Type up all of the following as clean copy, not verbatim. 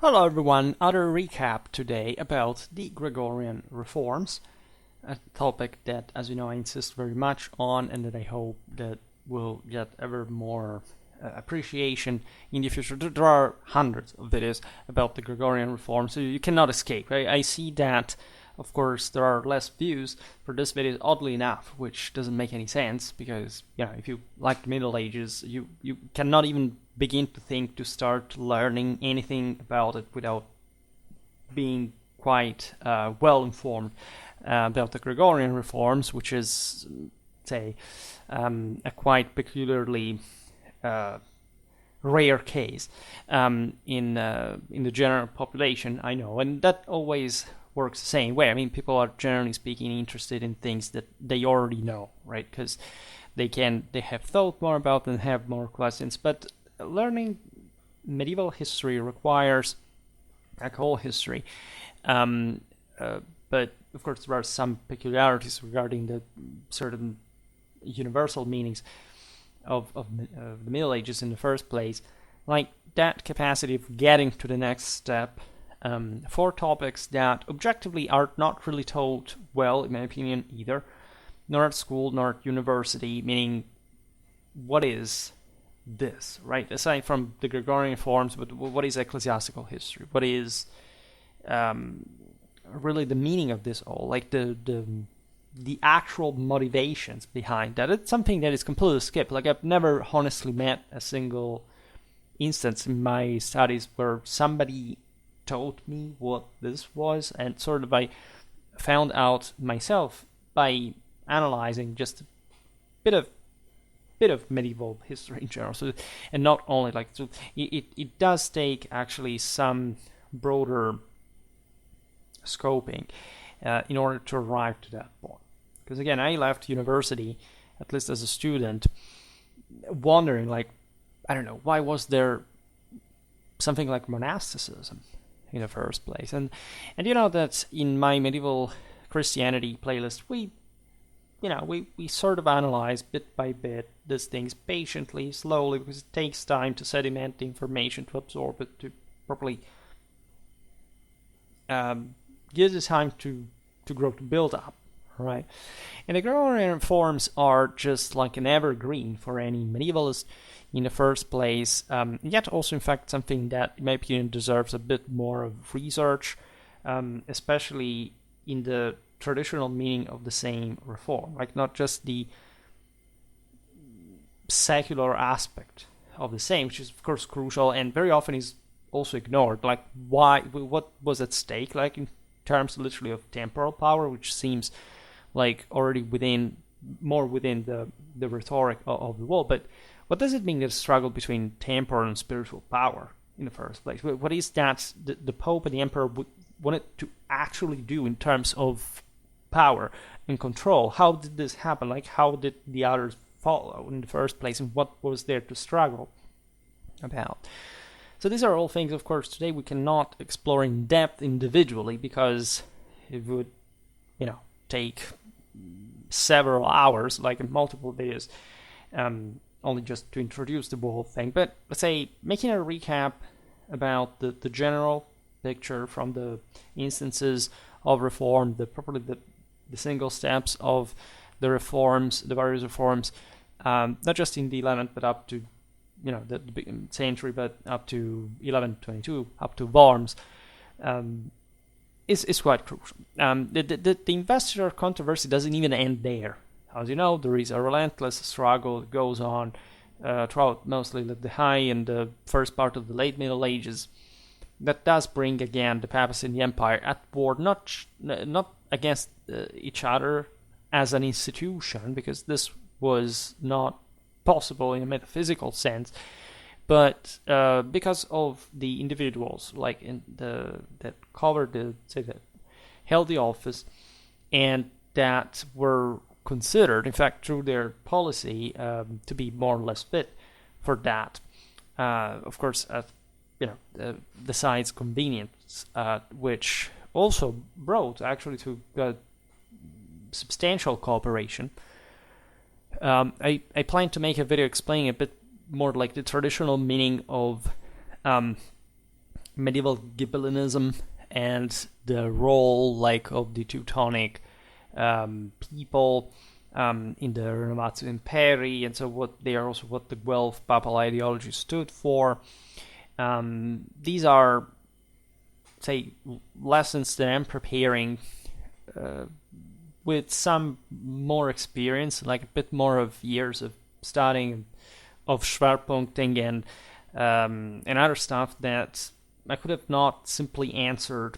Hello everyone, other recap today about the Gregorian Reforms, a topic that, as you know, I insist very much on and that I hope that will get ever more appreciation in the future. There are hundreds of videos about the Gregorian Reforms, so you cannot escape. I see that, of course, there are less views for this video, oddly enough, which doesn't make any sense because, if you like the Middle Ages, you cannot even begin to think to start learning anything about it without being quite well informed about the Gregorian Reforms, which is, say, a quite peculiarly rare case in the general population, I know, and that always works the same way. I mean, people are generally speaking interested in things that they already know, right? Because they have thought more about them, have more questions, but learning medieval history requires like whole history, but of course there are some peculiarities regarding the certain universal meanings of the Middle Ages in the first place, like that capacity of getting to the next step for topics that objectively are not really taught well, in my opinion, either, nor at school nor at university, meaning what is this, right? Aside from the Gregorian Reforms, but what is ecclesiastical history? What is really the meaning of this all? Like the actual motivations behind that. It's something that is completely skipped. Like I've never honestly met a single instance in my studies where somebody told me what this was, and sort of I found out myself by analyzing just a bit of medieval history in general. So, and not only like, so it does take actually some broader scoping in order to arrive to that point. Because again, I left university, at least as a student, wondering, like, I don't know, why was there something like monasticism in the first place? And you know that in my medieval Christianity playlist, we sort of analyze bit by bit these things patiently, slowly, because it takes time to sediment the information, to absorb it, to properly give the time to grow, to build up, right? And the Gregorian Reforms are just like an evergreen for any medievalist in the first place, yet also, in fact, something that, in my opinion, deserves a bit more of research, especially in the traditional meaning of the same reform, like not just the secular aspect of the same, which is of course crucial and very often is also ignored. Like what was at stake, like in terms literally of temporal power, which seems like already more within the rhetoric of the world. But what does it mean, the struggle between temporal and spiritual power in the first place? What is that the Pope and the Emperor wanted to actually do in terms of power and control? How did this happen? Like, how did the others follow in the first place, and what was there to struggle about? So these are all things, of course, today we cannot explore in depth individually, because it would, take several hours, like in multiple videos, only just to introduce the whole thing. But let's say, making a recap about the general picture from the instances of reform, the single steps of the reforms, the various reforms, not just in the 11th, but up to the century, but up to 1122, up to Worms, is quite crucial. The investiture controversy doesn't even end there. As you know, there is a relentless struggle that goes on throughout mostly the high and the first part of the late Middle Ages, that does bring again the papacy and the empire at war, not against each other as an institution, because this was not possible in a metaphysical sense, but because of the individuals like that covered that held the office and that were considered, in fact, through their policy, to be more or less fit for that. Of course, the side's convenience, which also brought actually to substantial cooperation. I plan to make a video explaining a bit more like the traditional meaning of medieval Ghibellinism and the role like of the Teutonic people in the Renovatio Imperii, and so what they are also what the Guelph papal ideology stood for. These are, say, lessons that I'm preparing with some more experience, like a bit more of years of studying, of Schwerpunkting and other stuff that I could have not simply answered,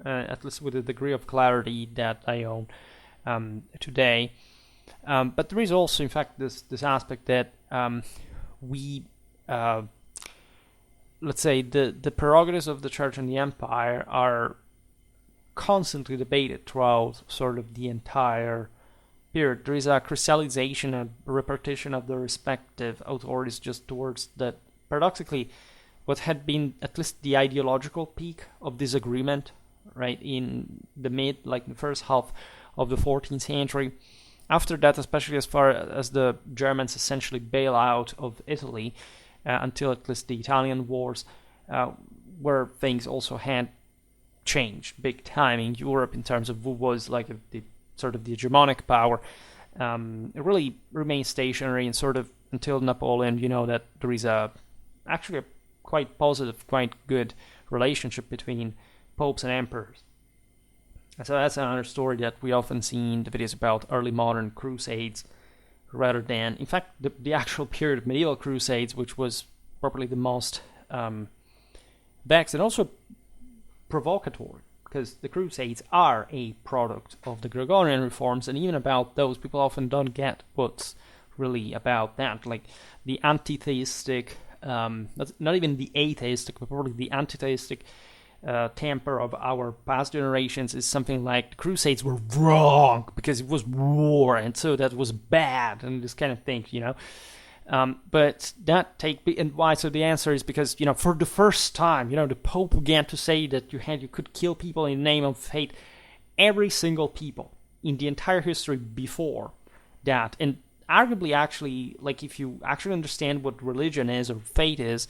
at least with a degree of clarity that I own today. But there is also, in fact, this aspect that we, let's say, the prerogatives of the Church and the Empire are constantly debated throughout sort of the entire period. There is a crystallization and repartition of the respective authorities just towards that. Paradoxically, what had been at least the ideological peak of disagreement, right, in the first half of the 14th century. After that, especially as far as the Germans essentially bail out of Italy, until at least the Italian wars, where things also had changed big time in Europe in terms of who was like the sort of the hegemonic power. It really remained stationary, and sort of until Napoleon, that there is actually a quite positive, quite good relationship between popes and emperors. So that's another story that we often see in the videos about early modern crusades, rather than, in fact, the actual period of medieval crusades, which was probably the most vexed and also provocatory, because the crusades are a product of the Gregorian Reforms, and even about those, people often don't get what's really about that, like the anti-theistic, not even the atheistic, but probably the anti-theistic temper of our past generations is something like the Crusades were wrong because it was war, and so that was bad, and this kind of thing, but that and why? So the answer is because for the first time, the Pope began to say that you could kill people in the name of faith. Every single people in the entire history before that, and arguably, actually, like if you actually understand what religion is or faith is,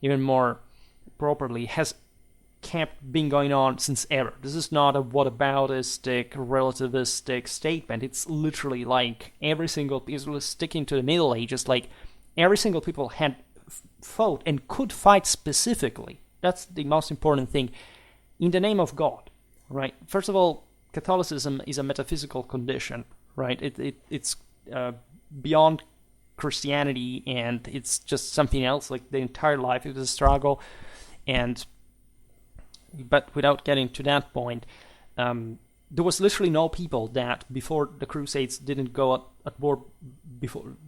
even more properly, has kept being going on since ever. This is not a whataboutistic, relativistic statement. It's literally like every single people sticking to the Middle Ages, like every single people had fought and could fight specifically. That's the most important thing, in the name of God, right? First of all, Catholicism is a metaphysical condition, right? It's beyond Christianity, and it's just something else. Like the entire life is a struggle, but without getting to that point, there was literally no people that before the Crusades didn't go at war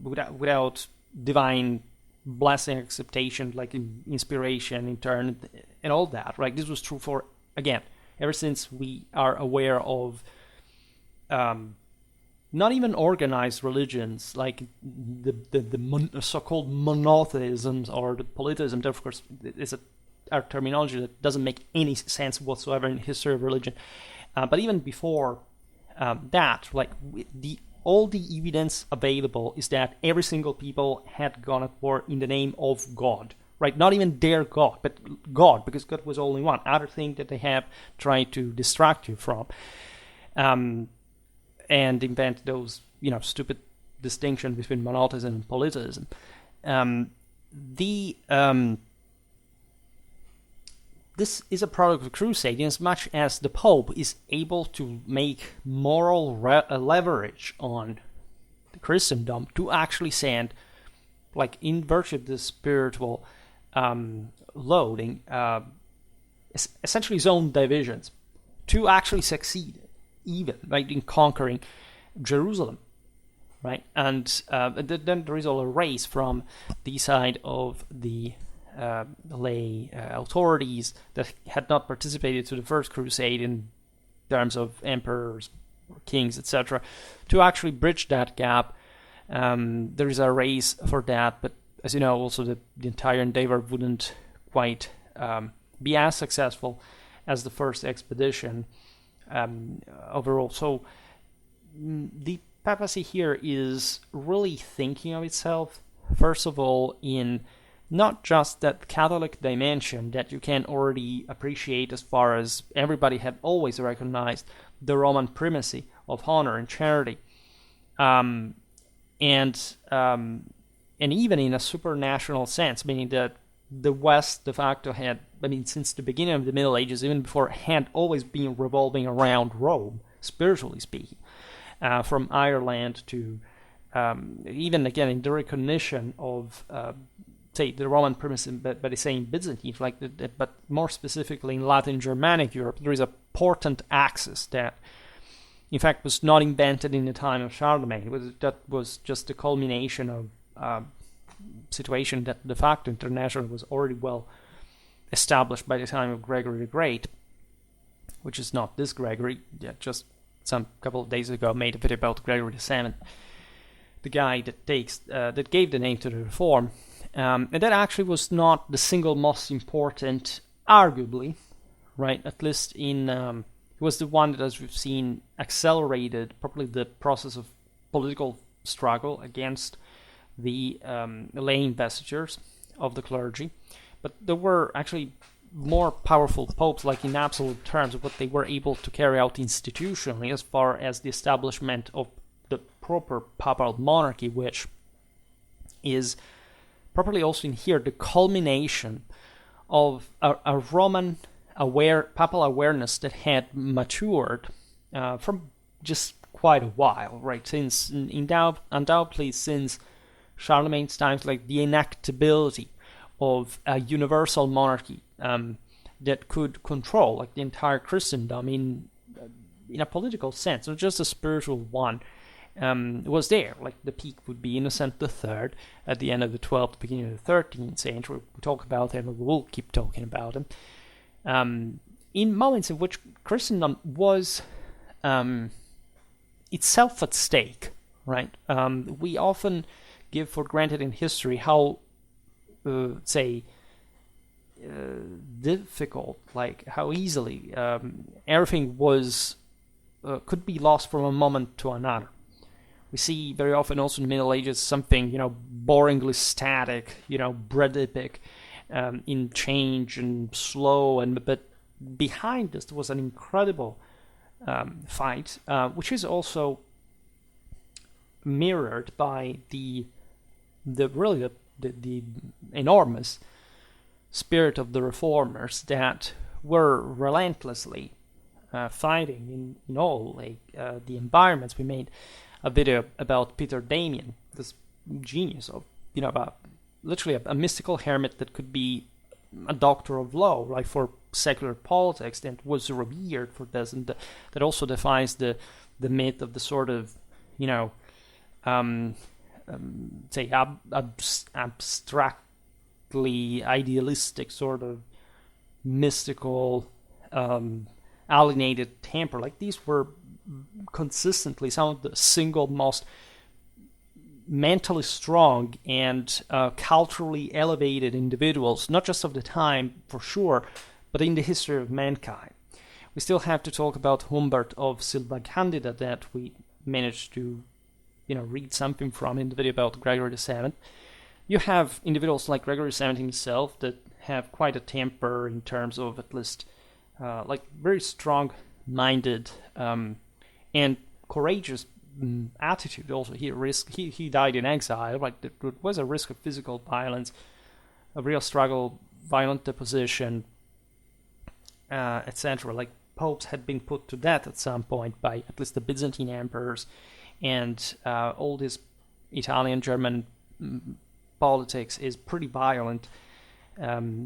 without divine blessing, acceptation, like inspiration in turn, and all that, right? This was true for, again, ever since we are aware of not even organized religions, like the so-called monotheisms or the polytheism. That, of course, is our terminology that doesn't make any sense whatsoever in the history of religion. But even before that, like all the evidence available is that every single people had gone at war in the name of God, right? Not even their God, but God, because God was only one. Other thing that they have tried to distract you from, and invent those, stupid distinctions between monotheism and polytheism. This is a product of the Crusade, in as much as the Pope is able to make moral leverage on the Christendom to actually send, like in virtue of the spiritual loading, essentially his own divisions, to actually succeed, even right in conquering Jerusalem, right? And then there is all a race from the side of the lay authorities that had not participated to the First Crusade in terms of emperors, or kings, etc., to actually bridge that gap. There is a race for that, but as you know, also the entire endeavor wouldn't quite be as successful as the first expedition overall. So the papacy here is really thinking of itself, first of all, in not just that Catholic dimension that you can already appreciate as far as everybody had always recognized the Roman primacy of honor and charity, um, and even in a supranational sense, meaning that the West de facto had, since the beginning of the Middle Ages, even before, had always been revolving around Rome, spiritually speaking, from Ireland to even again in the recognition of say the Roman primacy, but the same Byzantine, but more specifically in Latin Germanic Europe, there is a portent axis that, in fact, was not invented in the time of Charlemagne. That was just the culmination of situation that de facto internationally was already well established by the time of Gregory the Great, which is not this Gregory. Just some couple of days ago made a video about Gregory VII, the guy that gave the name to the reform. And that actually was not the single most important, arguably, right? At least it was the one that, as we've seen, accelerated probably the process of political struggle against the lay investitures of the clergy. But there were actually more powerful popes, like in absolute terms, of what they were able to carry out institutionally as far as the establishment of the proper papal monarchy, which is properly also in here the culmination of a Roman papal awareness that had matured from just quite a while, right? Since undoubtedly since Charlemagne's times, like the enactability of a universal monarchy that could control like the entire Christendom in a political sense, not just a spiritual one. Was there. Like the peak would be Innocent III at the end of the 12th, beginning of the 13th century. We talk about him, and we'll keep talking about him. In moments in which Christendom was itself at stake, right? We often give for granted in history how, difficult, like how easily everything could be lost from a moment to another. We see very often also in the Middle Ages something, boringly static, breadypic, in change and slow, but behind this there was an incredible fight, which is also mirrored by the enormous spirit of the reformers that were relentlessly fighting in all the environments. We made a video about Peter Damian, this genius of about literally a mystical hermit that could be a doctor of law, right, for secular politics, and was revered for this, and that also defies the myth of the sort of abstractly idealistic sort of mystical alienated temper. Like these were consistently some of the single most mentally strong and culturally elevated individuals, not just of the time for sure, but in the history of mankind. We still have to talk about Humbert of Silva Candida that we managed to read something from in the video about Gregory VII. You have individuals like Gregory VII himself that have quite a temper in terms of at least very strong-minded and courageous attitude. Also, he died in exile. Right, there was a risk of physical violence, a real struggle, violent deposition, etc. Like popes had been put to death at some point by at least the Byzantine emperors, and all this Italian, German politics is pretty violent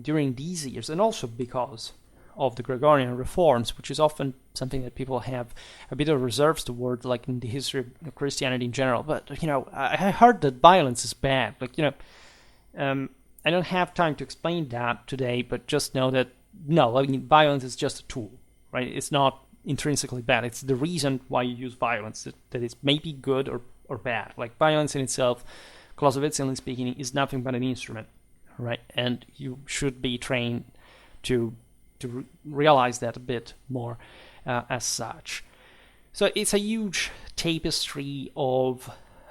during these years, and also because of the Gregorian Reforms, which is often something that people have a bit of reserves towards, like in the history of Christianity in general. But I heard that violence is bad. I don't have time to explain that today, but just know that violence is just a tool, right? It's not intrinsically bad. It's the reason why you use violence that is maybe good or bad. Like violence in itself, Clausewitzianly speaking, is nothing but an instrument, right? And you should be trained to realize that a bit more as such. So it's a huge tapestry of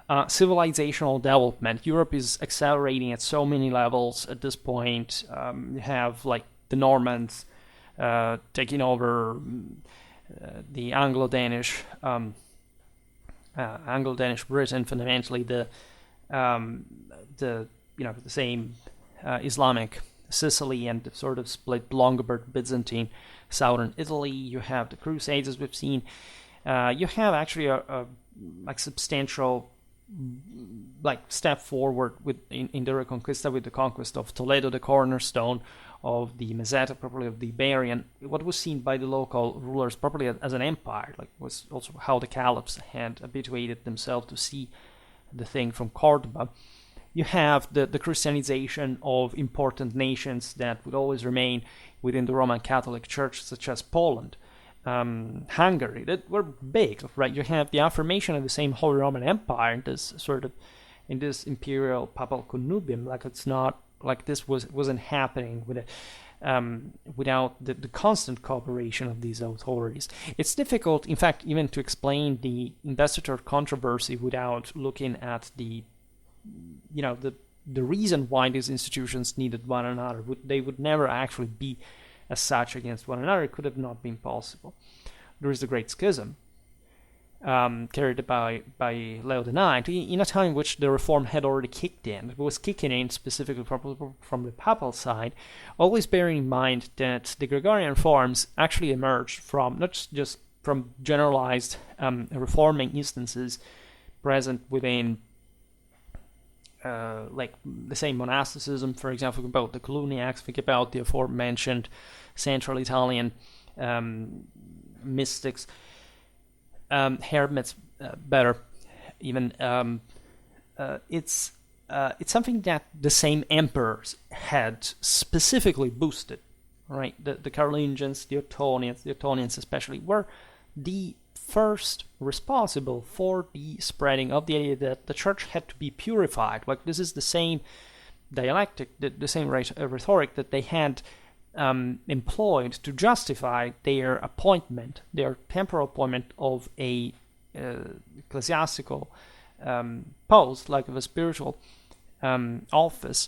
civilizational development. Europe is accelerating at so many levels at this point. You have like the Normans taking over the Anglo-Danish Britain, fundamentally the same Islamic Sicily and the sort of split Longobards, Byzantine, southern Italy. You have the Crusades, as we've seen. You have actually a substantial step forward in the Reconquista with the conquest of Toledo, the cornerstone of the Meseta, probably of the Iberian. What was seen by the local rulers probably as an empire, was also how the caliphs had habituated themselves to see the thing from Cordoba. You have the Christianization of important nations that would always remain within the Roman Catholic Church, such as Poland, Hungary, that were big, right? You have the affirmation of the same Holy Roman Empire in this imperial papal connubium. It's not like this wasn't happening without the constant cooperation of these authorities. It's difficult, in fact, even to explain the investiture controversy without looking at the reason why these institutions needed one another. They would never actually be as such against one another. It could have not been possible. There is the Great Schism carried by Leo IX in a time in which the reform had already kicked in. It was kicking in specifically from the papal side, always bearing in mind that the Gregorian Reforms actually emerged from not just from generalized reforming instances present within the same monasticism, for example, think about the Cluniacs, think about the aforementioned Central Italian mystics, hermits, better even. It's something that the same emperors had specifically boosted, right? The Carolingians, the Ottonians especially, were the first responsible for the spreading of the idea that the church had to be purified. This is the same dialectic, the same rhetoric that they had employed to justify their temporal appointment of a ecclesiastical post, of a spiritual office,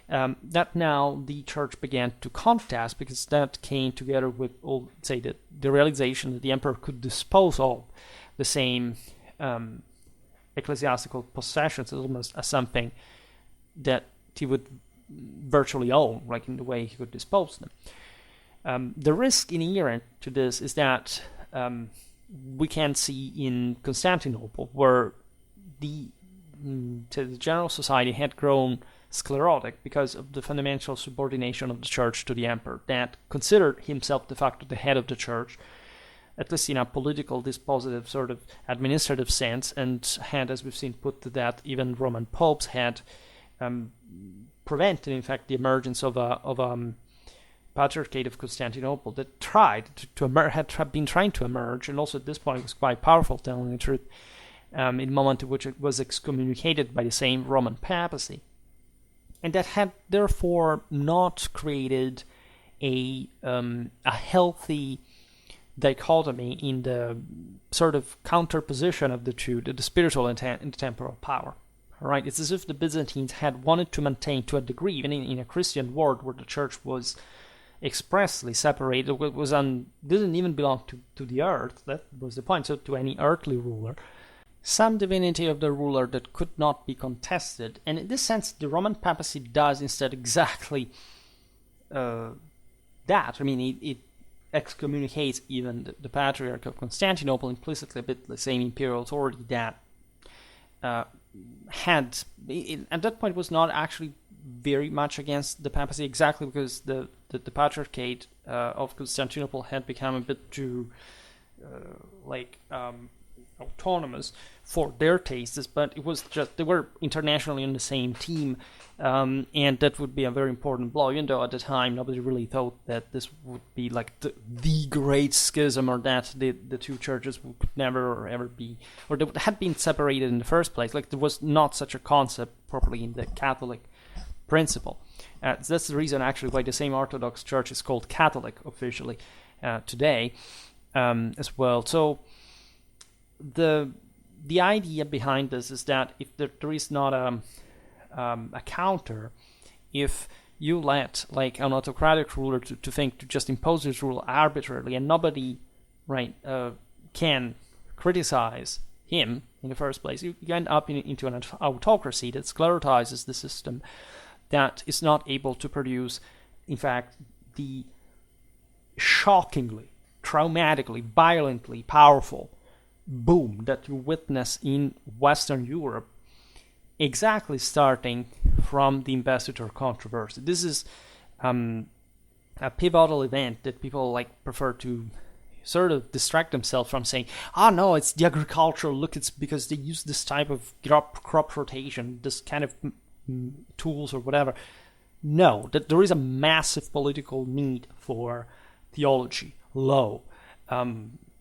that now the church began to contest, because that came together with the realization that the emperor could dispose of the same ecclesiastical possessions almost as something that he would virtually own, in the way he could dispose of them. The risk inherent to this is that we can see in Constantinople, where the general society had grown sclerotic because of the fundamental subordination of the church to the emperor, that considered himself de facto the head of the church, at least in a political, dispositive, sort of administrative sense, and had, as we've seen, put to that even Roman popes had prevented, in fact, the emergence of a Patriarchate of Constantinople that had been trying to emerge, and also at this point was quite powerful, telling the truth, in the moment in which it was excommunicated by the same Roman papacy, and that had therefore not created a healthy dichotomy in the sort of counterposition of the two, the spiritual and the temporal power. Right? It's as if the Byzantines had wanted to maintain, to a degree, even in a Christian world where the church was expressly separated, didn't even belong to the earth. That was the point. So to any earthly ruler, some divinity of the ruler that could not be contested. And in this sense, the Roman papacy does instead exactly that. It excommunicates even the Patriarch of Constantinople, implicitly a bit the same imperial authority that at that point was not actually very much against the papacy, exactly because the Patriarchate of Constantinople had become a bit too autonomous for their tastes, but it was just they were internationally on the same team, and that would be a very important blow, even though at the time nobody really thought that this would be the great schism, or that the two churches would never ever be, or they had been separated in the first place. There was not such a concept properly in the Catholic principle. That's the reason actually why the same Orthodox Church is called Catholic officially today as well. So the the idea behind this is that if there is not a counter, if you let like an autocratic ruler to think to just impose his rule arbitrarily and nobody, right, can criticize him in the first place, you end up into an autocracy that sclerotizes the system, that is not able to produce, in fact, the shockingly, traumatically, violently powerful boom that you witness in Western Europe, exactly starting from the investiture controversy. This is a pivotal event that people like prefer to sort of distract themselves from, saying, no, it's the agricultural, look, it's because they use this type of crop rotation, this kind of tools or whatever. No, that there is a massive political need for theology, law,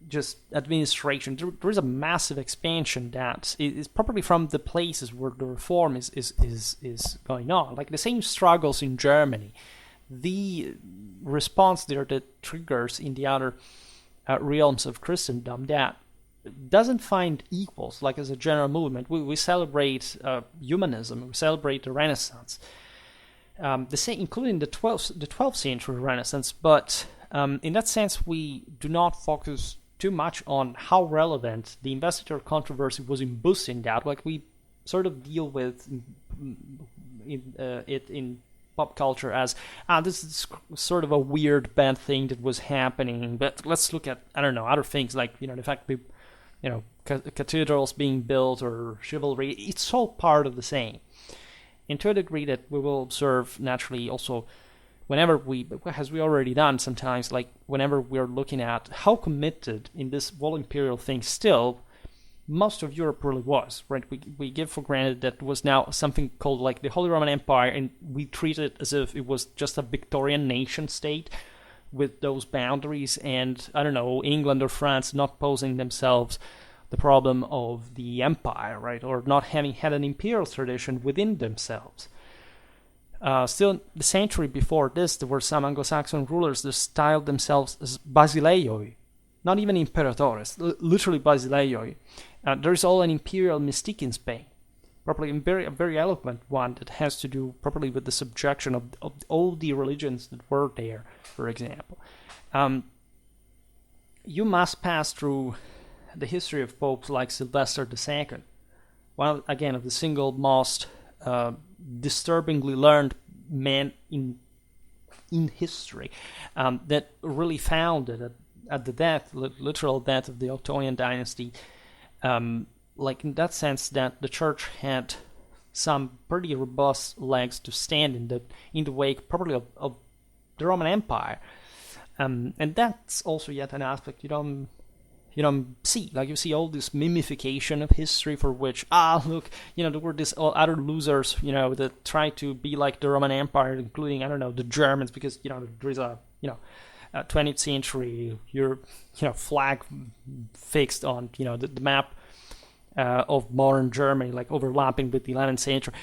just administration. There is a massive expansion that is probably from the places where the reform is going on. Like the same struggles in Germany, the response there that triggers in the other realms of Christendom that doesn't find equals, like as a general movement. We celebrate humanism, we celebrate the Renaissance, the same, including the 12th century Renaissance, but in that sense we do not focus too much on how relevant the investiture controversy was in boosting that. Like we sort of deal with it in pop culture as this is sort of a weird bad thing that was happening, but let's look at, I don't know, other things like, the fact that, cathedrals being built or chivalry. It's all part of the same, and to a degree that we will observe naturally also whenever we, as we already done sometimes, like whenever we're looking at how committed in this whole imperial thing still most of Europe really was, right? We give for granted that it was now something called like the Holy Roman Empire, and we treat it as if it was just a Victorian nation state with those boundaries, and I don't know, England or France not posing themselves the problem of the empire, right? Or not having had an imperial tradition within themselves. Still, the century before this, there were some Anglo-Saxon rulers that styled themselves as basileioi, not even imperatores, literally basileioi. There's all an imperial mystique in Spain, probably a very eloquent one that has to do probably with the subjection of all the religions that were there, for example. You must pass through the history of popes like Sylvester II, one, again, of the single most disturbingly learned men in history, that really founded at the death, literal death of the Ottonian dynasty, like in that sense that the church had some pretty robust legs to stand in the wake probably of the Roman Empire, and that's also yet an aspect you don't see. Like you see all this mimification of history for which, look, there were these other losers, that tried to be like the Roman Empire, including, I don't know, the Germans, because, there is a 20th century flag fixed on, the map of modern Germany, like overlapping with the 11th century.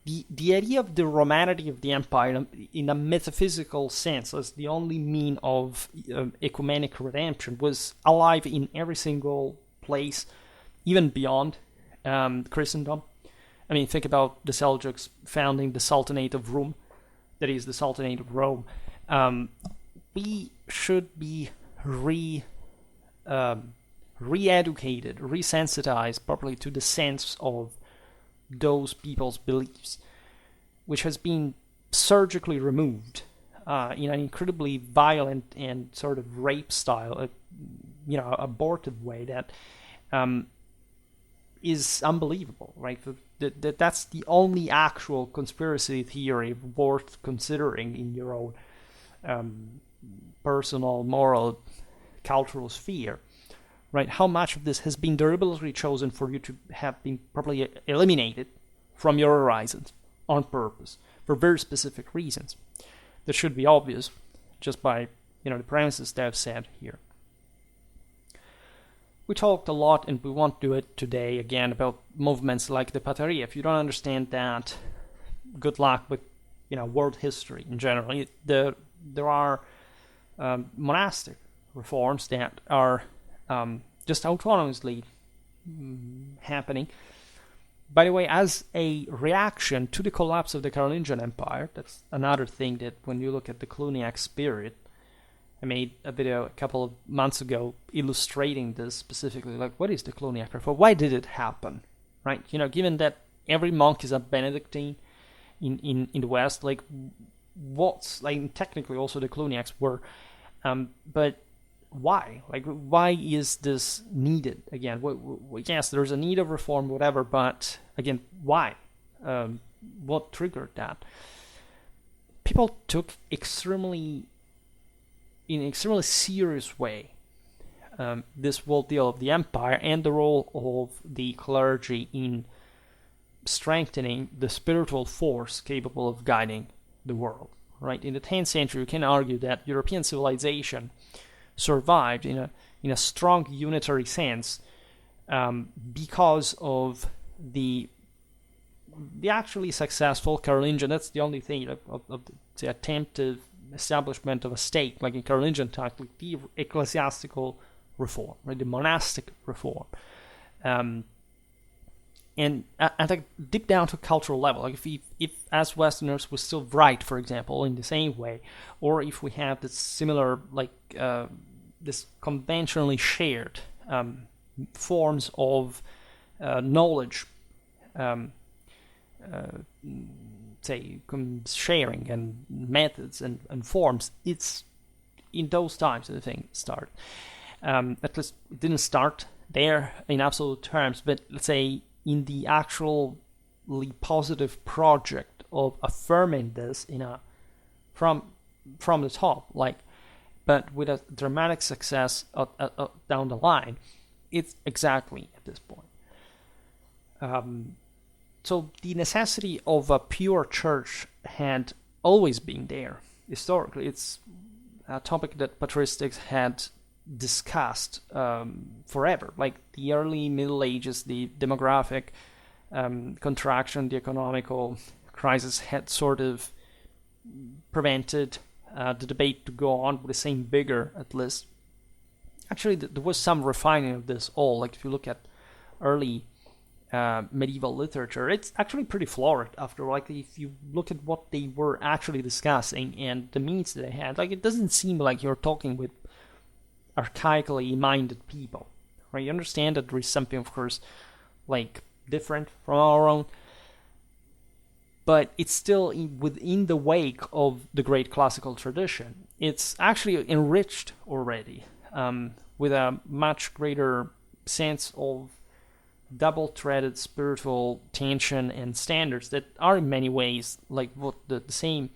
The idea of the Romanity of the empire in a metaphysical sense as the only mean of ecumenic redemption was alive in every single place, even beyond Christendom. I mean, think about the Seljuks founding the Sultanate of Rome, that is the Sultanate of Rome. We should be re-educated, resensitized properly to the sense of those people's beliefs, which has been surgically removed in an incredibly violent and sort of rape style, abortive way that is unbelievable, right? That's the only actual conspiracy theory worth considering in your own personal, moral, cultural sphere. Right, how much of this has been deliberately chosen for you to have been properly eliminated from your horizons on purpose for very specific reasons that should be obvious just by the premises that I've said here. We talked a lot, and we won't do it today again, about movements like the Pateria. If you don't understand that, good luck with world history in general. There are monastic reforms that are just autonomously happening. By the way, as a reaction to the collapse of the Carolingian Empire, that's another thing that when you look at the Cluniac spirit, I made a video a couple of months ago illustrating this specifically, like what is the Cluniac Reform? Why did it happen? Right? Given that every monk is a Benedictine in the West, like what's, like technically also the Cluniacs were, but why? Like, why is this needed again? Yes, there's a need of reform, whatever, but again, why? What triggered that? People took in an extremely serious way this whole deal of the empire and the role of the clergy in strengthening the spiritual force capable of guiding the world. Right? In the 10th century, you can argue that European civilization survived in a strong unitary sense because of the actually successful Carolingian. That's the only thing of the attempted establishment of a state, like in Carolingian times, like the ecclesiastical reform, right, the monastic reform, and like deep down to cultural level, like if as Westerners we still write, for example, in the same way, or if we have this similar like this conventionally shared forms of knowledge, say sharing and methods and forms, it's in those times that the thing started. At least it didn't start there in absolute terms, but let's say in the actually positive project of affirming this from the top, like, but with a dramatic success down the line, it's exactly at this point. So the necessity of a pure church had always been there historically. It's a topic that patristics had discussed forever. Like the early Middle Ages, the demographic contraction, the economical crisis had sort of prevented the debate to go on with the same vigor, at least. Actually, there was some refining of this all. Like if you look at early medieval literature, it's actually pretty florid after. Like if you look at what they were actually discussing and the means that they had, like it doesn't seem like you're talking with archaically minded people, right? You understand that there is something, of course, like different from our own, but it's still within the wake of the great classical tradition. It's actually enriched already with a much greater sense of double-threaded spiritual tension and standards that are in many ways like what the same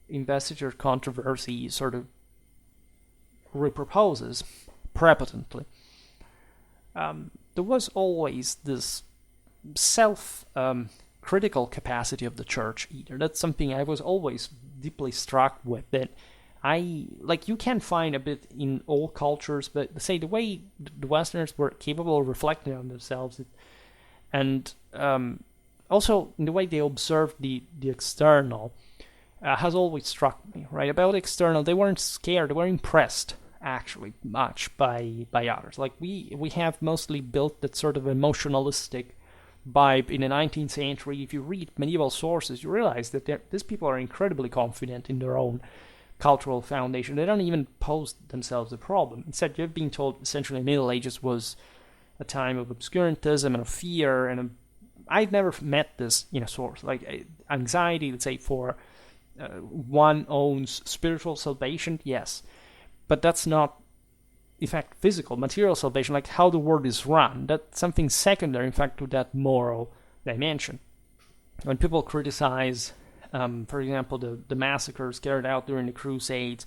investiture controversy sort of reproposes prepotently. There was always this self-critical capacity of the church either. That's something I was always deeply struck with, that you can find a bit in all cultures, but say the way the Westerners were capable of reflecting on themselves, and also in the way they observed the external, has always struck me, right? About external, they weren't scared, they were impressed, actually, much by others. Like, we have mostly built that sort of emotionalistic vibe in the 19th century. If you read medieval sources, you realize that these people are incredibly confident in their own cultural foundation. They don't even pose themselves the problem. Instead, you've been told essentially the Middle Ages was a time of obscurantism and of fear, and I've never met this in a source. Like, anxiety, let's say, for one owns spiritual salvation, yes, but that's not, in fact, physical, material salvation, like how the world is run. That's something secondary, in fact, to that moral dimension. When people criticize, for example, the massacres carried out during the Crusades,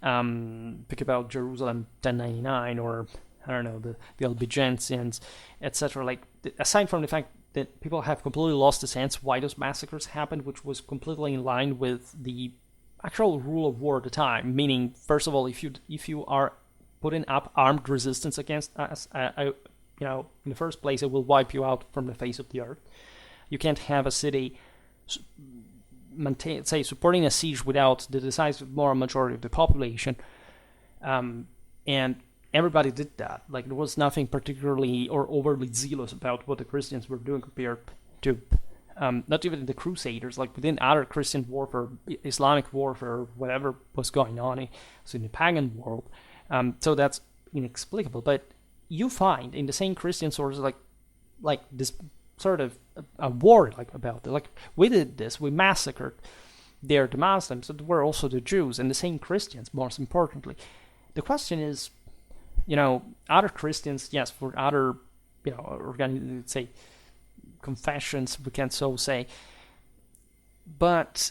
think about Jerusalem 1099, or, I don't know, the Albigensians, etc. Like, aside from the fact that people have completely lost the sense why those massacres happened, which was completely in line with the actual rule of war at the time. Meaning, first of all, if you are putting up armed resistance against us, in the first place, it will wipe you out from the face of the earth. You can't have a city supporting a siege without the decisive moral majority of the population, and everybody did that. Like, there was nothing particularly or overly zealous about what the Christians were doing compared to not even the Crusaders, like within other Christian warfare, Islamic warfare, whatever was going on so in the pagan world. So that's inexplicable. But you find in the same Christian sources like this sort of a war like about it. Like, we did this, we massacred the Muslims, but were also the Jews and the same Christians, most importantly. The question is, other Christians, yes, for other, say, confessions, we can so say. But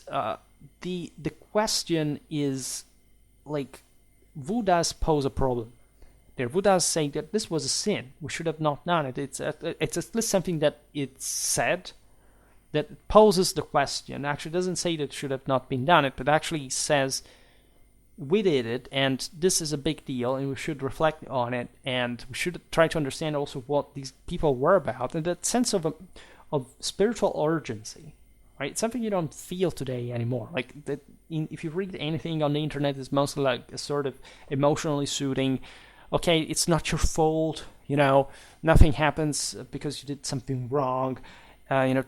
the question is, like, who does pose a problem there? Who does say that this was a sin? We should have not done it. It's at least something that it's said that poses the question. Actually, doesn't say that it should have not been done it, but actually says we did it, and this is a big deal, and we should reflect on it, and we should try to understand also what these people were about, and that sense of spiritual urgency, right? It's something you don't feel today anymore. Like, that, if you read anything on the internet, it's mostly like a sort of emotionally soothing, okay, it's not your fault, nothing happens because you did something wrong,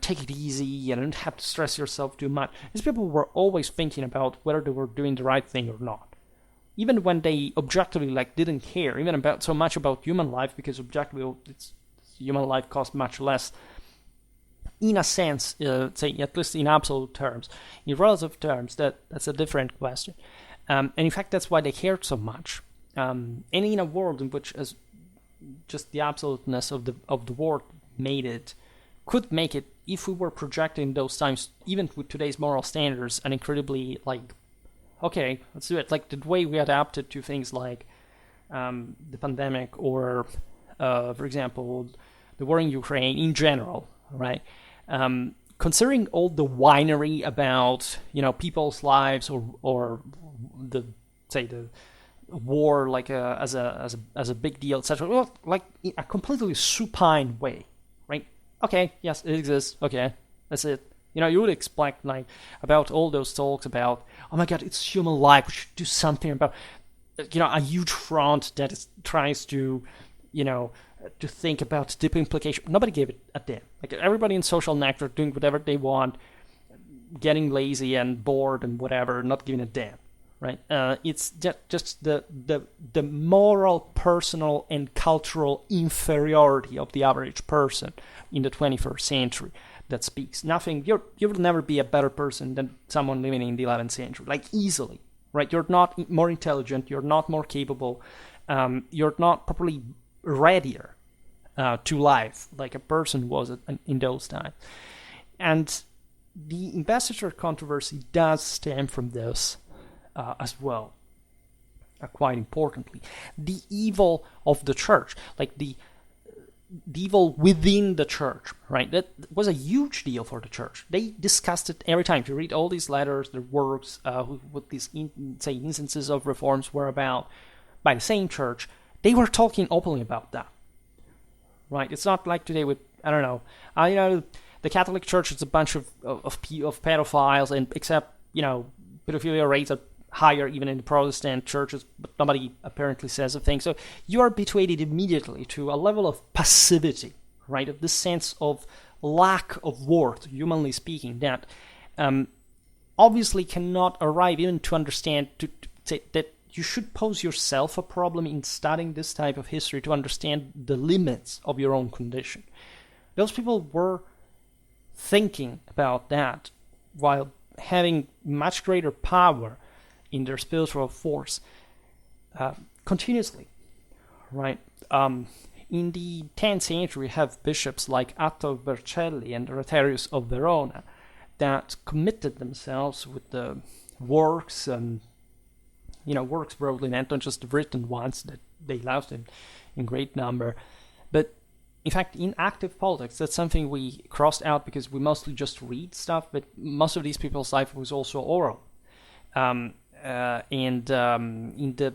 take it easy, you don't have to stress yourself too much. These people were always thinking about whether they were doing the right thing or not. Even when they objectively didn't care, even about so much about human life, because objectively human life costs much less. In a sense, say at least in absolute terms, in relative terms, that's a different question. And in fact, that's why they cared so much. And in a world in which as just the absoluteness of the world could make it, if we were projecting those times, even with today's moral standards, an incredibly, okay, let's do it. Like, the way we adapted to things like the pandemic or, for example, the war in Ukraine in general, right? Considering all the whinery about, people's lives or the war as a big deal, etc. Well, like, in a completely supine way, right? Okay, yes, it exists. Okay, that's it. You would expect about all those talks about, oh my God, it's human life. We should do something about, a huge front that tries to, to think about deep implication. Nobody gave it a damn. Like, everybody in social network doing whatever they want, getting lazy and bored and whatever, not giving a damn. Right? It's just the moral, personal, and cultural inferiority of the average person in the 21st century that speaks. Nothing. You will never be a better person than someone living in the 11th century, easily. Right? You're not more intelligent. You're not more capable. You're not properly readier to life like a person was in those times. And the investiture controversy does stem from this. As well, quite importantly, the evil of the church, the evil within the church, right? That was a huge deal for the church. They discussed it every time. If you read all these letters, their works, what these instances of reforms were about by the same church, they were talking openly about that, right? It's not like today with, I don't know, the Catholic Church is a bunch of pedophiles, and except, pedophilia rates are higher even in the Protestant churches, but nobody apparently says a thing. So you are habituated immediately to a level of passivity, right? Of this sense of lack of worth, humanly speaking, that obviously cannot arrive even to understand that you should pose yourself a problem in studying this type of history to understand the limits of your own condition. Those people were thinking about that while having much greater power in their spiritual force continuously, right? In the 10th century, we have bishops like Atto Vercelli and Rotarius of Verona that committed themselves with the works, works broadly meant, not just the written ones that they loved in great number, but in fact, in active politics, that's something we crossed out because we mostly just read stuff, but most of these people's life was also oral. And in the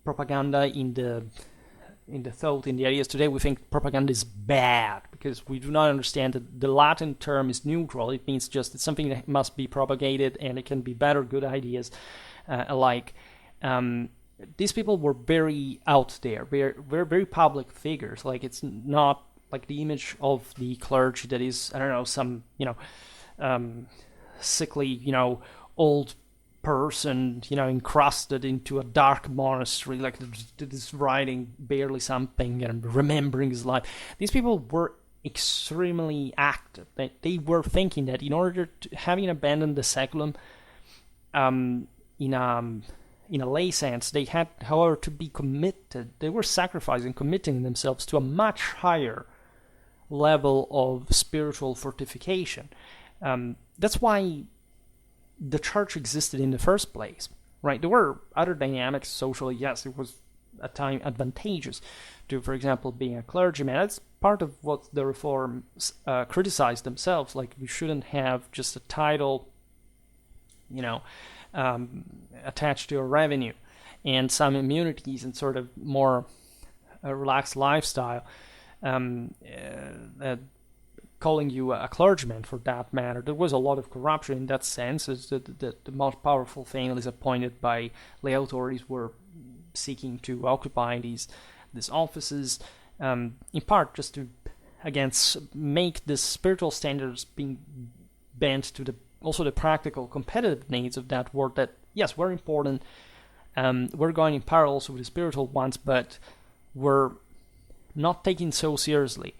propaganda, in the thought, in the ideas today, we think propaganda is bad because we do not understand that the Latin term is neutral. It means just it's something that must be propagated, and it can be bad or good ideas alike. these people were very out there, very public figures. Like, it's not like the image of the clergy that is, I don't know, some, sickly, old person, encrusted into a dark monastery, like that is writing barely something and remembering his life. These people were extremely active. They were thinking that in order to, having abandoned the seculum, in a lay sense, they had, however, to be committed. They were sacrificing, committing themselves to a much higher level of spiritual fortification. That's why the church existed in the first place, right? There were other dynamics socially. Yes, it was at time advantageous to, for example, being a clergyman. That's part of what the Reforms criticized themselves. Like, we shouldn't have just a title, attached to a revenue and some immunities and sort of more relaxed lifestyle. Calling you a clergyman for that matter. There was a lot of corruption in that sense, as the most powerful families appointed by lay authorities were seeking to occupy these offices, in part just to, again, make the spiritual standards being bent to also the practical competitive needs of that world that, yes, were important. We're going in parallel also with the spiritual ones, but we're not taking so seriously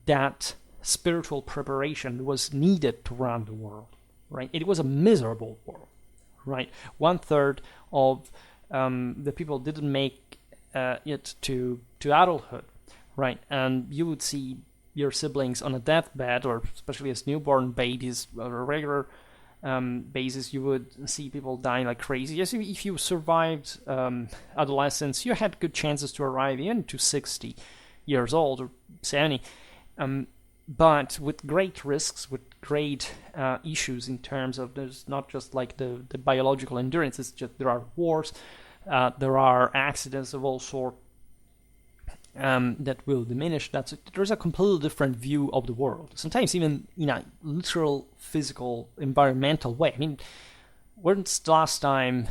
that spiritual preparation was needed to run the world, right? It was a miserable world, right? 1/3 of the people didn't make it to adulthood, right? And you would see your siblings on a deathbed, or especially as newborn babies, on a regular basis, you would see people dying like crazy. Yes, if you survived adolescence, you had good chances to arrive into 60 years old or 70. But with great risks, with great issues in terms of, there's not just like the biological endurance, it's just there are wars, there are accidents of all sorts that will diminish. There's a completely different view of the world, sometimes even in a literal, physical, environmental way. I mean, when's the last time,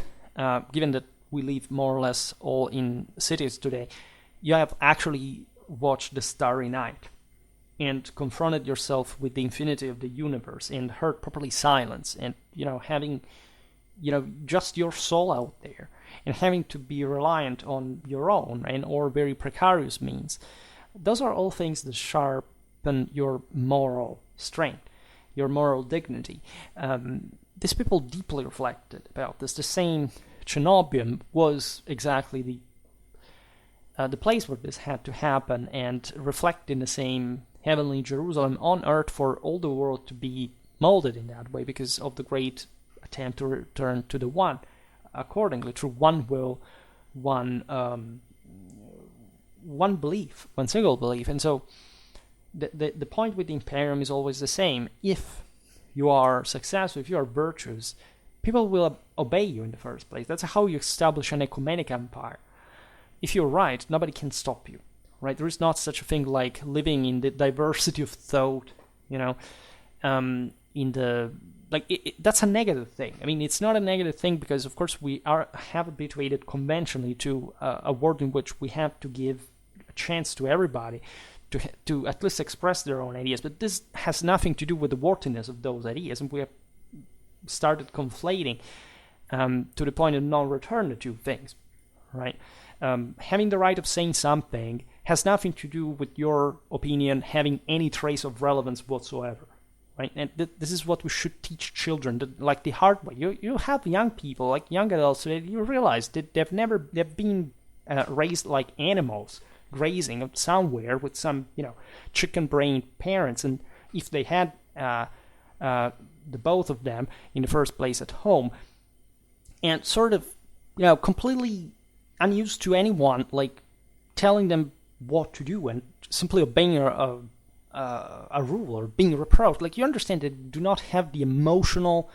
given that we live more or less all in cities today, you have actually watched the starry night and confronted yourself with the infinity of the universe and heard properly silence, and having just your soul out there and having to be reliant on your own and or very precarious means? Those are all things that sharpen your moral strength, your moral dignity. These people deeply reflected about this. The same Chernobyl was exactly the place where this had to happen, and reflect in the same heavenly Jerusalem on earth for all the world to be molded in that way, because of the great attempt to return to the one, accordingly, through one will, one belief, one single belief. And so the point with the imperium is always the same. If you are successful, if you are virtuous, people will obey you in the first place. That's how you establish an ecumenic empire. If you're right, nobody can stop you, right? There is not such a thing like living in the diversity of thought, that's a negative thing. I mean, it's not a negative thing because, of course, we have habituated conventionally to a world in which we have to give a chance to everybody to at least express their own ideas. But this has nothing to do with the worthiness of those ideas, and we have started conflating to the point of non-return the two things, right? Having the right of saying something has nothing to do with your opinion having any trace of relevance whatsoever, right? And this is what we should teach children, like the hard way. You have young people, like young adults, so that you realize that they've been raised like animals, grazing somewhere with some chicken-brained parents, and if they had the both of them in the first place at home, and sort of completely unused to anyone like telling them what to do and simply obeying a rule or being reproached. Like, you understand they do not have the emotional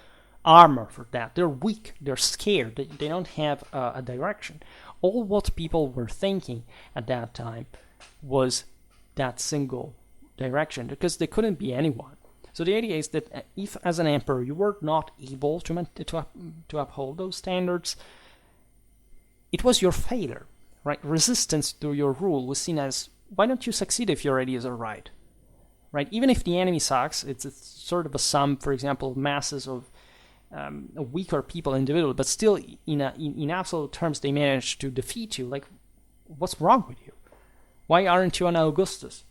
armor for that. They're weak, they're scared, they don't have a direction. All what people were thinking at that time was that single direction, because they couldn't be anyone. So the idea is that if as an emperor you were not able to uphold those standards, it was your failure, right? Resistance to your rule was seen as, why don't you succeed if your ideas are right, right? Even if the enemy sucks, it's sort of a sum, for example, masses of weaker people individually, but still in absolute terms they manage to defeat you. Like, what's wrong with you? Why aren't you an Augustus?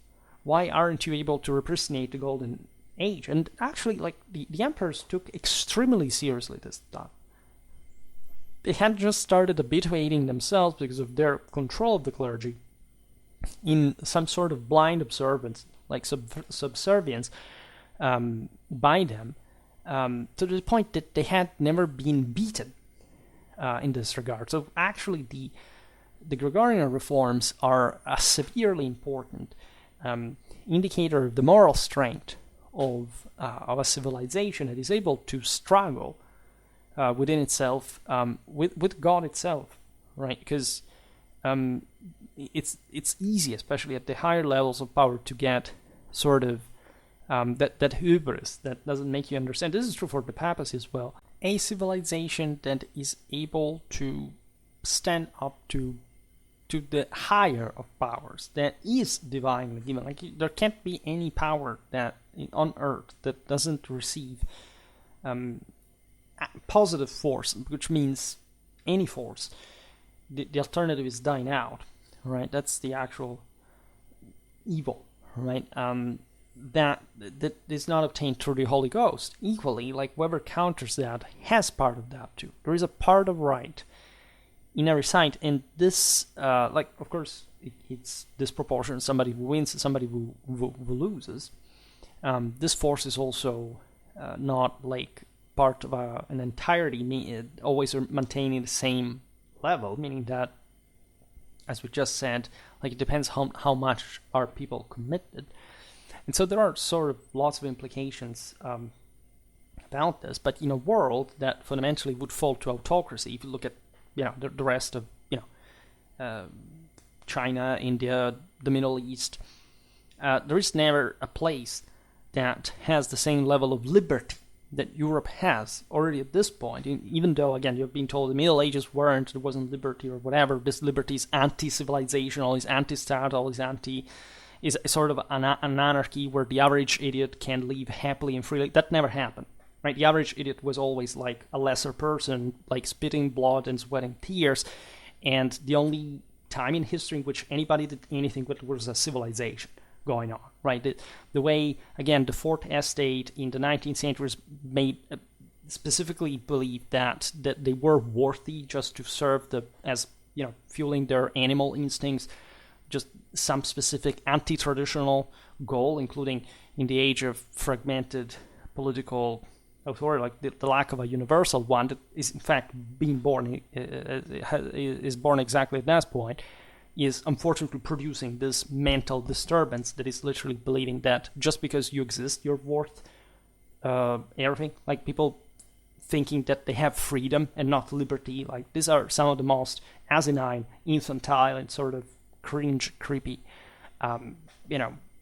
Why aren't you able to represent the golden age? And actually, like, the emperors took extremely seriously this stuff. They had just started habituating themselves, because of their control of the clergy, in some sort of blind observance, like subservience by them, to the point that they had never been beaten in this regard. So actually, the Gregorian Reforms are a severely important indicator of the moral strength of a civilization that is able to struggle within itself, with God itself, right? Because it's easy, especially at the higher levels of power, to get sort of that hubris that doesn't make you understand. This is true for the papacy as well. A civilization that is able to stand up to the higher of powers that is divinely given. Like, there can't be any power that on earth that doesn't receive positive force, which means any force. The alternative is dying out, right? That's the actual evil, right? That is not obtained through the Holy Ghost. Equally, like, whoever counters that has part of that too. There is a part of right in every side, and this, like, of course, it's disproportionate. Somebody who wins, somebody who loses. This force is also not like part of an entirety, always maintaining the same level, meaning that, as we just said, like, it depends how much are people committed. And so there are sort of lots of implications about this. But in a world that fundamentally would fall to autocracy, if you look at the rest of China, India, the Middle East, there is never a place that has the same level of liberty that Europe has already at this point. Even though, again, you've been told the Middle Ages weren't, there wasn't liberty or whatever. This liberty is anti-civilizational, is anti-statal, is sort of an anarchy where the average idiot can live happily and freely. That never happened, right? The average idiot was always like a lesser person, like spitting blood and sweating tears. And the only time in history in which anybody did anything with was a civilization going on, right? The way, again, the Fourth Estate in the 19th century made specifically believe that they were worthy just to serve as fueling their animal instincts, just some specific anti-traditional goal, including in the age of fragmented political authority, like the lack of a universal one that is in fact being born, is born exactly at that point, is unfortunately producing this mental disturbance that is literally believing that just because you exist, you're worth everything. Like, people thinking that they have freedom and not liberty. Like, these are some of the most asinine, infantile, and sort of cringe, creepy,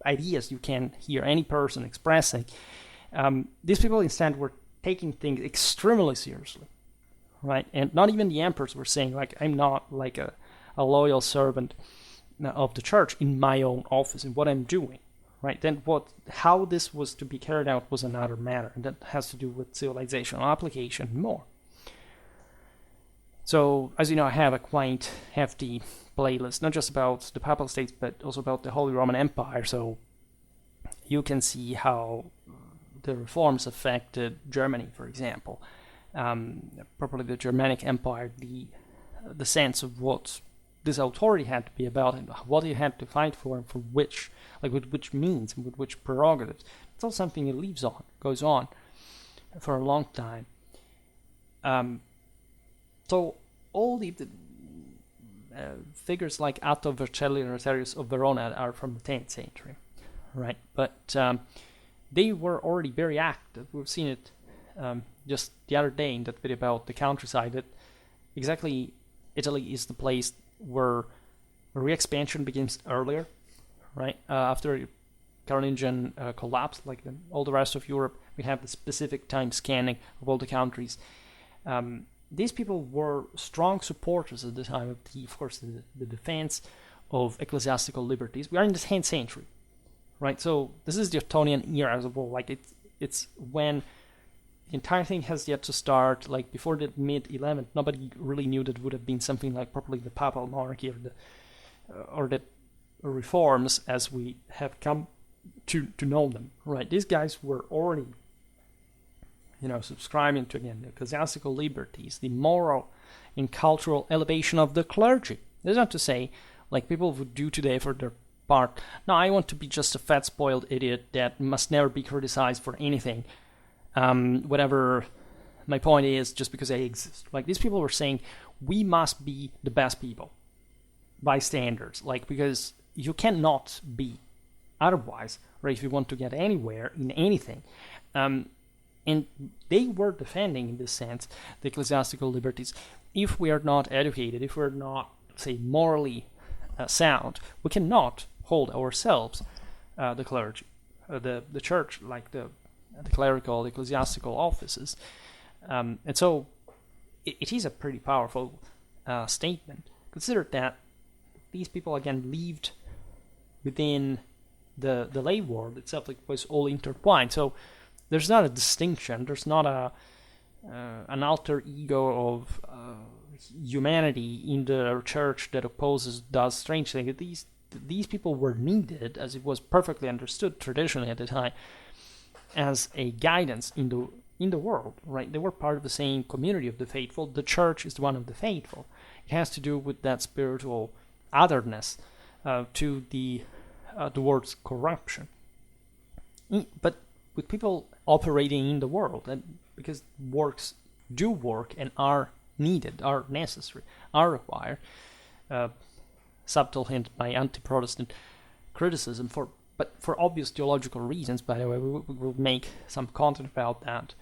ideas you can hear any person expressing. These people instead were taking things extremely seriously, right? And not even the emperors were saying, like, I'm not like a loyal servant of the church in my own office in what I'm doing, right? Then how this was to be carried out was another matter, and that has to do with civilizational application and more. So, as you know, I have a quite hefty playlist, not just about the Papal States, but also about the Holy Roman Empire, so you can see how the reforms affected Germany, for example. Probably the Germanic Empire, the sense of what this authority had to be about and what you had to fight for, and for which, like, with which means and with which prerogatives. It's all something that goes on for a long time. So all the figures like Atto Vercelli and Rosarius of Verona are from the 10th century, right? But they were already very active. We've seen it just the other day in that video about the countryside, that exactly Italy is the place where re-expansion begins earlier, right? After Carolingian collapse, like all the rest of Europe, we have the specific time scanning of all the countries. these people were strong supporters at the time of the defense of ecclesiastical liberties. We are in the 10th century, right? So this is the Ottonian era as a whole. Like it's when the entire thing has yet to start. Like before the mid-11th, nobody really knew that it would have been something like properly the papal monarchy or the reforms as we have come to know them, right? These guys were already, subscribing to, again, the ecclesiastical liberties, the moral and cultural elevation of the clergy. That's not to say, like people would do today for their part, no, I want to be just a fat, spoiled idiot that must never be criticized for anything, whatever my point is, just because I exist. Like, these people were saying, we must be the best people by standards, like, because you cannot be otherwise, right, if you want to get anywhere in anything. And they were defending, in this sense, the ecclesiastical liberties. If we are not educated, if we're not, say, morally sound, we cannot hold ourselves, the clergy, the church, like the clerical, the ecclesiastical offices. And so it is a pretty powerful statement. Consider that these people, again, lived within the lay world itself, like, was all intertwined. So there's not a distinction. There's not an alter ego of humanity in the church that does strange things. These people were needed, as it was perfectly understood traditionally at the time, as a guidance in the world, right? They were part of the same community of the faithful. The church is one of the faithful. It has to do with that spiritual otherness towards corruption. But with people operating in the world, and because works do work and are needed, are necessary, are required, subtle hint by anti-Protestant criticism, but for obvious theological reasons, by the way. We will make some content about that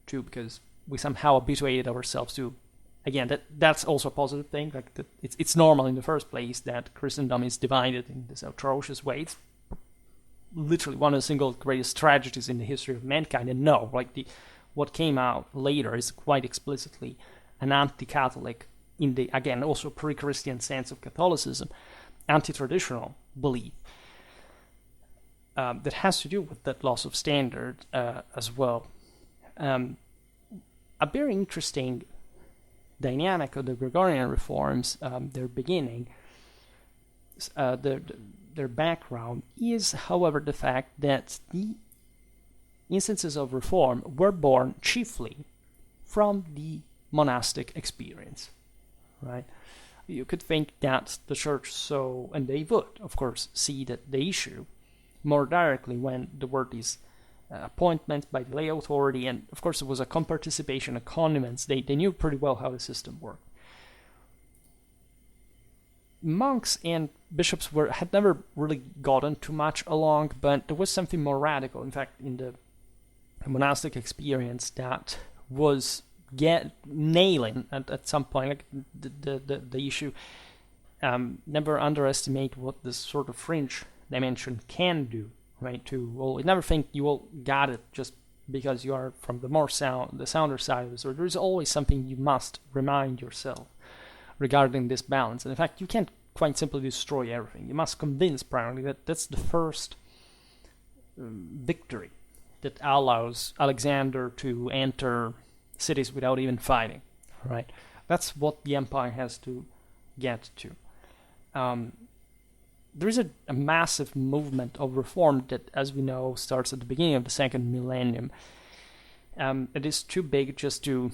too, because we somehow habituated ourselves to, again, that's also a positive thing. Like, it's normal in the first place that Christendom is divided in this atrocious way. It's literally one of the single greatest tragedies in the history of mankind. And no, like, what came out later is quite explicitly an anti-Catholic, in the, again, also pre-Christian sense of Catholicism, anti-traditional belief that has to do with that loss of standard as well. A very interesting dynamic of the Gregorian Reforms, their beginning, their background, is, however, the fact that the instances of reform were born chiefly from the monastic experience, right? You could think that the church and they would, of course, see that the issue more directly when there were these appointments by the lay authority, and of course it was a comparticipation, a condiments. They knew pretty well how the system worked. Monks and bishops had never really gotten too much along, but there was something more radical, in fact, in the monastic experience that was nailing at some point, like the issue. Never underestimate what this sort of fringe dimension can do, right? Never think you all got it just because you are from the sounder side of this, or there is always something you must remind yourself regarding this balance. And in fact, you can't quite simply destroy everything. You must convince primarily that that's the first victory that allows Alexander to enter cities without even fighting, right? That's what the empire has to get to. There is a massive movement of reform that, as we know, starts at the beginning of the second millennium. It is too big just to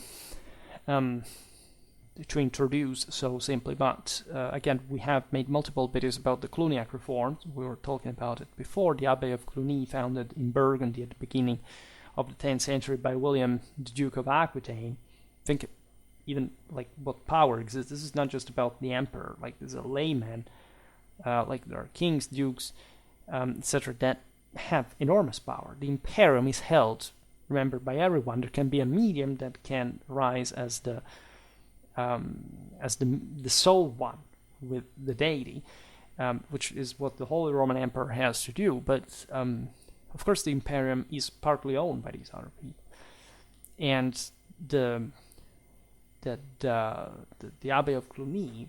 introduce so simply, but again, we have made multiple videos about the Cluniac reforms. We were talking about it before. The Abbey of Cluny, founded in Burgundy at the beginning of the 10th century by William, the Duke of Aquitaine. Think even like what power exists. This is not just about the emperor. Like, there's a layman, like there are kings, dukes, etc., that have enormous power. The imperium is held, remember, by everyone. There can be a medium that can rise as the sole one with the deity, which is what the Holy Roman Emperor has to do. But of course, the imperium is partly owned by these other people, and that the Abbey of Cluny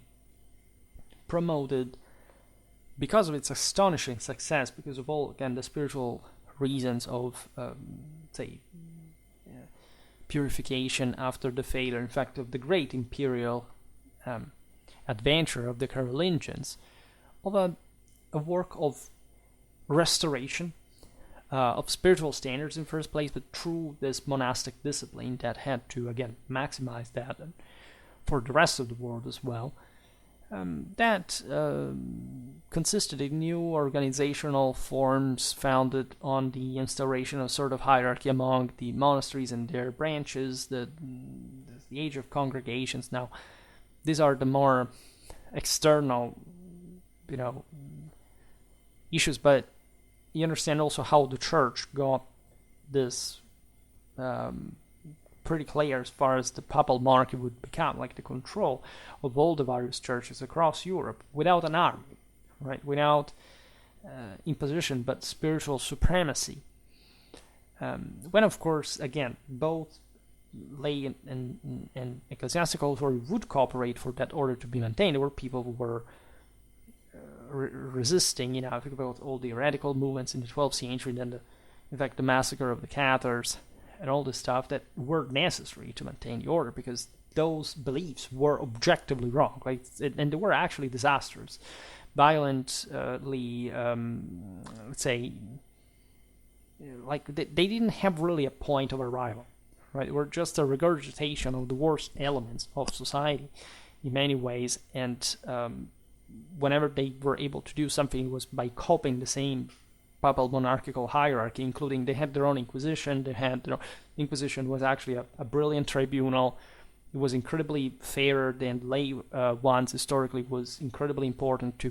promoted, because of its astonishing success, because of all, again, the spiritual reasons of, purification after the failure, in fact, of the great imperial adventure of the Carolingians, of a work of restoration of spiritual standards in first place, but through this monastic discipline that had to, again, maximize that and for the rest of the world as well. That consisted in new organizational forms founded on the instauration of sort of hierarchy among the monasteries and their branches, the age of congregations. Now, these are the more external, issues, but you understand also how the church got this pretty clear as far as the papal monarchy would become, like the control of all the various churches across Europe without an army, right? Without imposition, but spiritual supremacy. When, of course, again, both lay and ecclesiastical authority would cooperate for that order to be maintained. There were people who were resisting, think about all the radical movements in the 12th century, then in fact the massacre of the Cathars and all this stuff that were necessary to maintain the order, because those beliefs were objectively wrong, right? And they were actually disastrous, violently, let's say, like they didn't have really a point of arrival, right? They were just a regurgitation of the worst elements of society in many ways, and whenever they were able to do something, it was by copying the same papal monarchical hierarchy, including they had their own Inquisition. Inquisition was actually a brilliant tribunal. It was incredibly fairer than lay ones. Historically, was incredibly important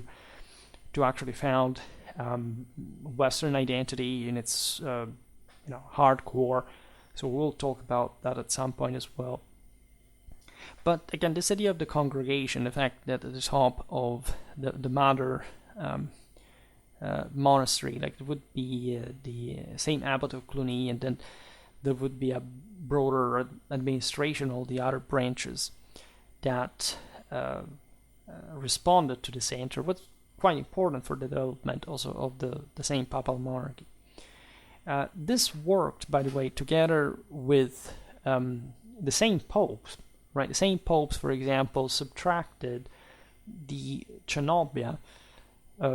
to actually found Western identity in its hardcore. So we'll talk about that at some point as well. But again, this idea of the congregation, the fact that at the top of the mother monastery, like there would be the same abbot of Cluny, and then there would be a broader administration, all the other branches that responded to the center, was quite important for the development also of the same papal monarchy. This worked, by the way, together with the same popes. Right, the same popes, for example, subtracted the cenobia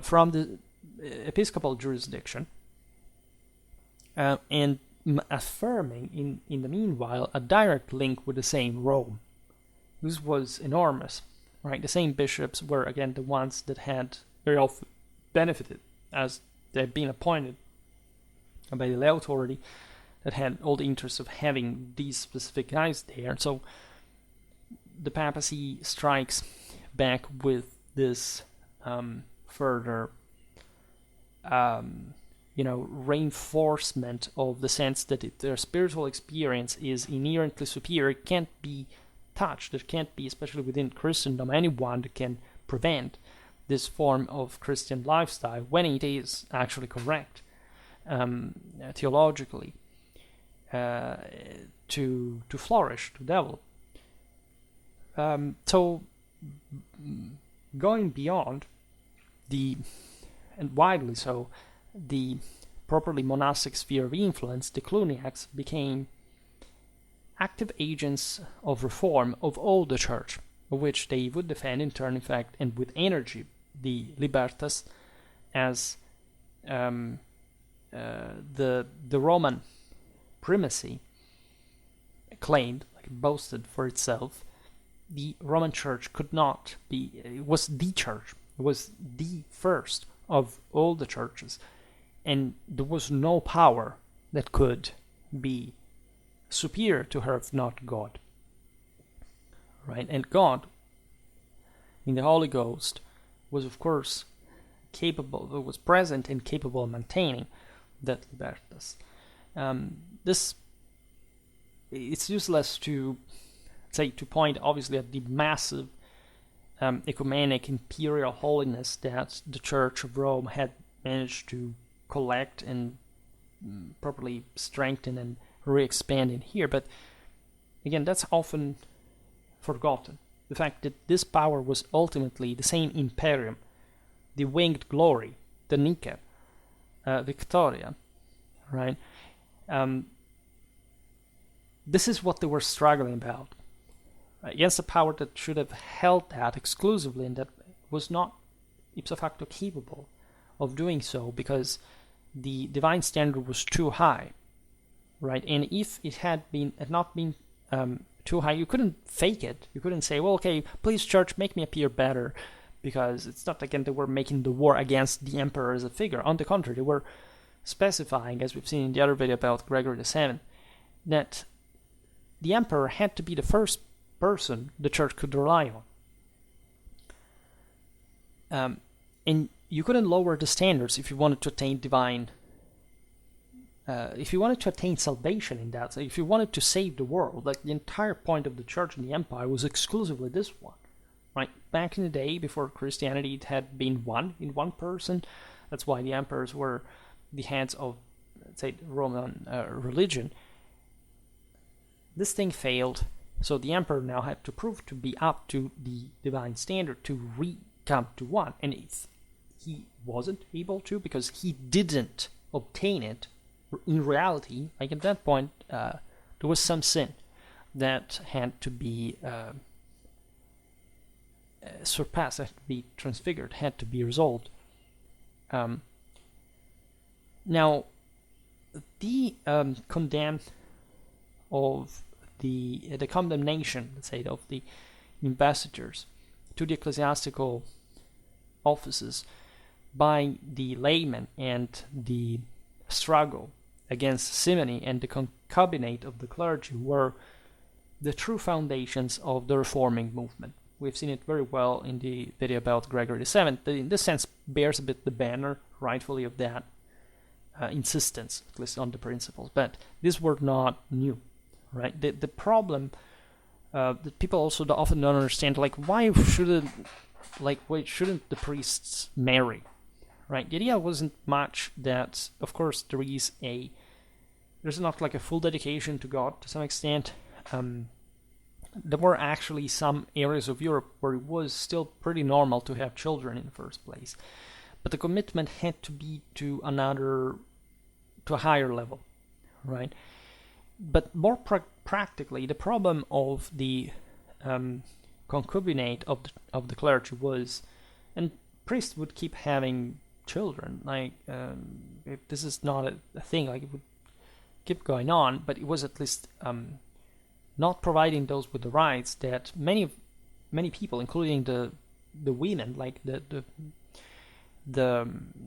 from the episcopal jurisdiction, and affirming in the meanwhile a direct link with the same Rome. This was enormous, right? The same bishops were again the ones that had very often benefited, as they'd been appointed by the lay authority, that had all the interest of having these specific guys there. So the papacy strikes back with this further, reinforcement of the sense that their spiritual experience is inherently superior. It can't be touched. There can't be, especially within Christendom, anyone that can prevent this form of Christian lifestyle when it is actually correct theologically to flourish, to develop. So going beyond and widely so, the properly monastic sphere of influence, the Cluniacs became active agents of reform of all the church, of which they would defend in turn, in fact, and with energy, the Libertas, as the Roman primacy claimed, like it boasted for itself. The Roman Church could not be, it was the church, it was the first of all the churches, and there was no power that could be superior to her if not God. Right? And God, in the Holy Ghost, was of course capable, was present and capable of maintaining that libertas. It's useless to point obviously at the massive ecumenic imperial holiness that the Church of Rome had managed to collect and properly strengthen and re-expand in here. But again, that's often forgotten. The fact that this power was ultimately the same imperium, the winged glory, the Nike, Victoria, right? This is what they were struggling about, against a power that should have held that exclusively and that was not ipso facto capable of doing so because the divine standard was too high, right? And if it had not been too high, you couldn't fake it. You couldn't say, well, okay, please, church, make me appear better, because it's not, again, they were making the war against the emperor as a figure. On the contrary, they were specifying, as we've seen in the other video about Gregory VII, that the emperor had to be the first person the church could rely on. And you couldn't lower the standards if you wanted to attain if you wanted to attain salvation in that, so if you wanted to save the world, like the entire point of the church and the empire was exclusively this one, right? Back in the day, before Christianity, it had been in one person. That's why the emperors were the heads of, let's say, Roman religion. This thing failed, so the emperor now had to prove to be up to the divine standard to come to one, and he wasn't able to because he didn't obtain it. In reality, like at that point, there was some sin that had to be surpassed, had to be transfigured, had to be resolved. Now, the the condemnation, let's say, of the ambassadors to the ecclesiastical offices by the laymen and the struggle against simony and the concubinate of the clergy were the true foundations of the reforming movement. We've seen it very well in the video about Gregory VII. That in this sense bears a bit the banner, rightfully, of that insistence, at least on the principles. But these were not new, right? The problem that people also often don't understand, like why shouldn't the priests marry? Right, the idea wasn't much that, of course, there's not like a full dedication to God to some extent. There were actually some areas of Europe where it was still pretty normal to have children in the first place, but the commitment had to be to a higher level, right? But more practically, the problem of the concubinate of the clergy was, and priests would keep having children, like this is not a thing, like it would keep going on, but it was at least not providing those with the rights that many people, including the women, like the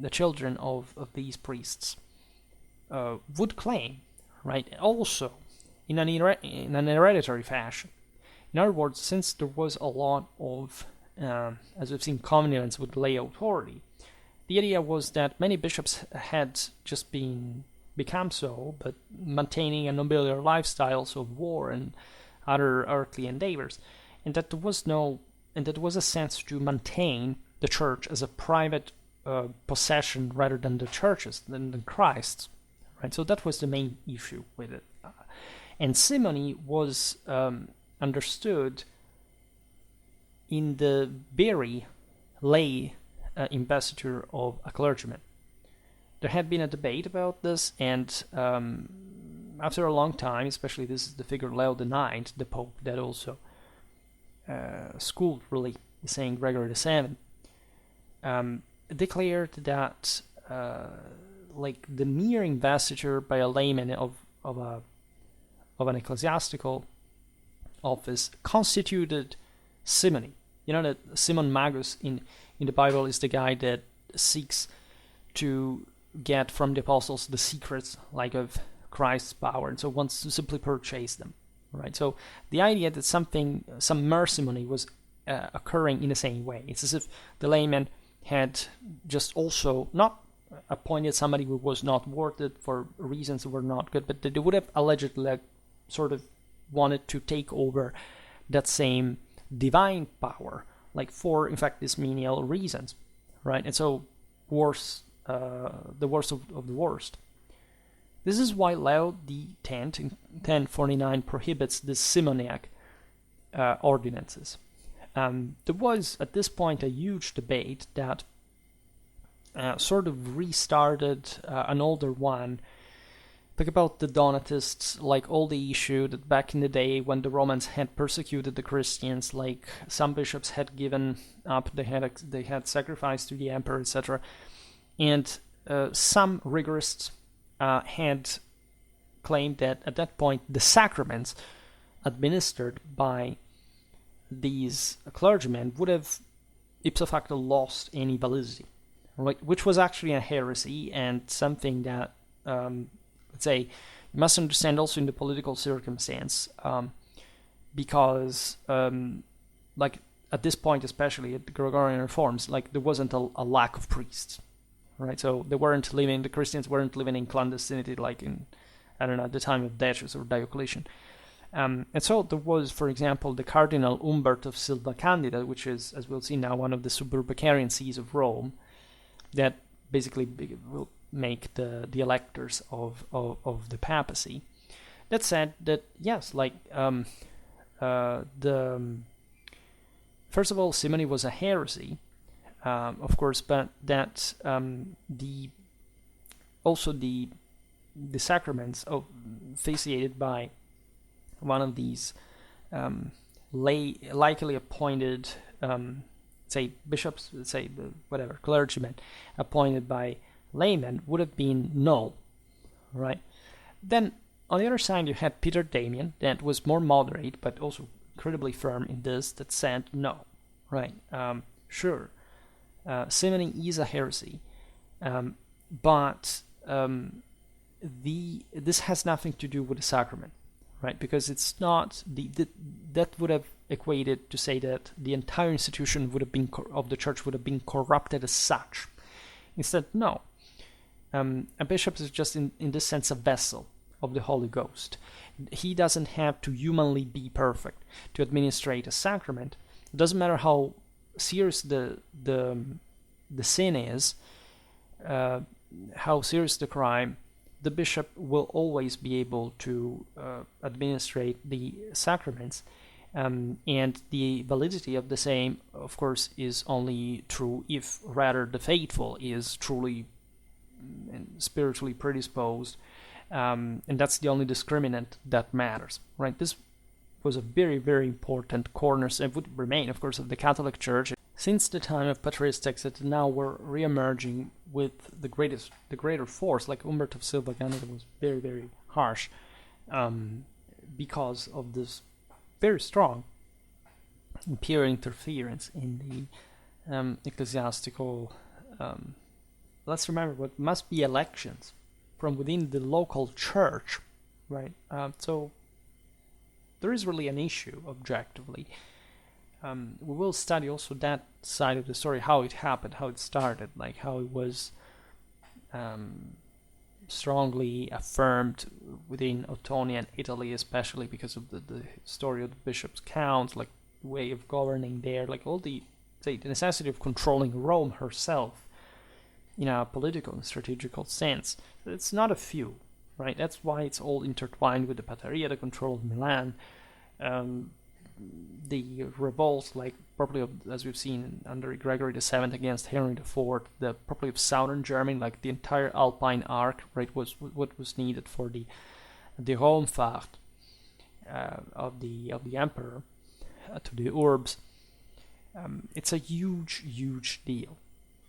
children of these priests, would claim, right? Also in an hereditary fashion. In other words, since there was a lot of as we've seen, covenants with lay authority, the idea was that many bishops had just become so, but maintaining a nobiliar lifestyles of war and other earthly endeavors, and that there was a sense to maintain the church as a private possession rather than the churches, than Christ's, right? So that was the main issue with it, and simony was understood in the very lay investiture of a clergyman. There had been a debate about this, and after a long time, especially this is the figure Leo IX, the Pope, that also schooled really Saint Gregory VII, declared that like the mere investiture by a layman of an ecclesiastical office constituted simony. You know that Simon Magus in the Bible is the guy that seeks to get from the apostles the secrets, like of Christ's power, and so wants to simply purchase them, right? So the idea that some mercimony was occurring in the same way. It's as if the layman had just also not appointed somebody who was not worth it for reasons that were not good, but they would have allegedly sort of wanted to take over that same divine power, like for, in fact, these menial reasons, right? And so the worst of the worst. This is why Leo X in 1049 prohibits this simoniac ordinances. There was at this point a huge debate that sort of restarted an older one. Think about the Donatists, like all the issue that back in the day when the Romans had persecuted the Christians, like some bishops had given up, they had sacrificed to the emperor, etc. And some rigorists had claimed that at that point the sacraments administered by these clergymen would have ipso facto lost any validity, right? Which was actually a heresy and something that, let's say, you must understand also in the political circumstance, because, like at this point, especially at the Gregorian Reforms, like there wasn't a lack of priests, right? So the Christians weren't living in clandestinity like in, I don't know, at the time of Decius or Diocletian. And so there was, for example, the Cardinal Umbert of Silva Candida, which is, as we'll see now, one of the suburbicarian sees of Rome, that basically will make the electors of the papacy. That said, that yes, like first of all, simony was a heresy, of course, but that the sacraments officiated by one of these likely appointed, say bishops, say whatever, clergymen appointed by laymen would have been null, right? Then on the other side you had Peter Damian, that was more moderate but also incredibly firm in this, that said no, right? Sure, simony is a heresy, but this has nothing to do with the sacrament, right? Because it's not that would have equated to say that the entire institution would have been of the church would have been corrupted as such. Instead, no. A bishop is just in this sense a vessel of the Holy Ghost. He doesn't have to humanly be perfect to administrate a sacrament. It doesn't matter how serious the sin is, how serious the crime. The bishop will always be able to administrate the sacraments, and the validity of the same, of course, is only true if rather the faithful is truly and spiritually predisposed, and that's the only discriminant that matters, right? This was a very, very important cornerstone, and would remain, of course, of the Catholic Church since the time of patristics, that now were re-emerging with the greater force. Like Umbert of Silva Candida was very, very harsh because of this very strong imperial interference in the ecclesiastical. Let's remember what must be elections from within the local church, right? So there is really an issue objectively. We will study also that side of the story, how it happened, how it started, like how it was strongly affirmed within Ottonian Italy, especially because of the story of the bishop's counts, like the way of governing there, like all the necessity of controlling Rome herself in a political and strategical sense. It's not a few, right? That's why it's all intertwined with the Pateria, the control of Milan, the revolts, like probably as we've seen under Gregory VII against Henry IV, the probably of southern Germany, like the entire Alpine arc, right, was what was needed for the Raumfahrt of the emperor to the Urbs. It's a huge deal,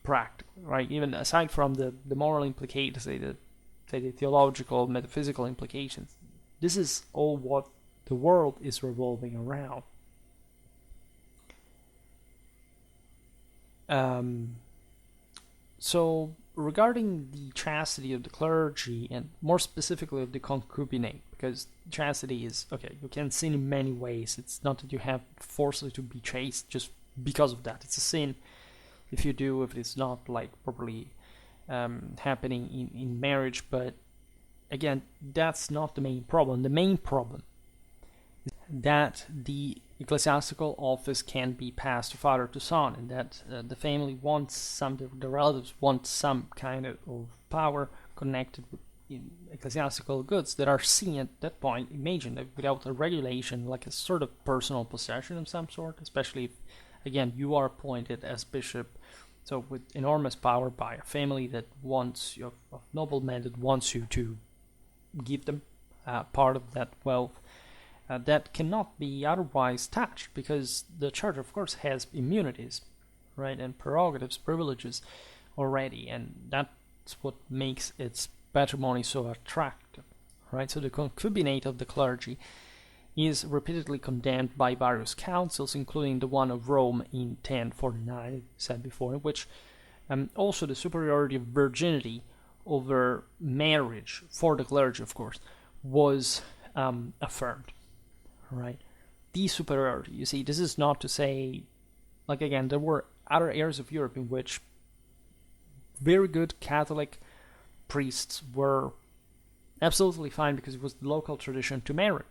practically, right? Even aside from the moral implications, the theological, metaphysical implications, this is all what the world is revolving around. So regarding the chastity of the clergy, and more specifically of the concubinate, because chastity is, okay, you can sin in many ways. It's not that you have forcibly to be chaste just because of that. It's a sin if you do, if it's not like properly happening in marriage. But again, that's not the main problem. The main problem is that the ecclesiastical office can be passed to father to son, and that the family wants the relatives want some kind of power connected with ecclesiastical goods that are seen at that point, imagine that without a regulation, like a sort of personal possession of some sort, especially if, again, you are appointed as bishop, so with enormous power by a family that wants you, of noblemen that wants you to give them part of that wealth, that cannot be otherwise touched, because the church, of course, has immunities, right, and prerogatives, privileges already, and that's what makes its patrimony so attractive, right? So the concubinate of the clergy is repeatedly condemned by various councils, including the one of Rome in 1049, said before, in which also the superiority of virginity over marriage for the clergy, of course, was affirmed, right? The superiority, you see, this is not to say, like, again, there were other areas of Europe in which very good Catholic priests were absolutely fine because it was the local tradition to marry,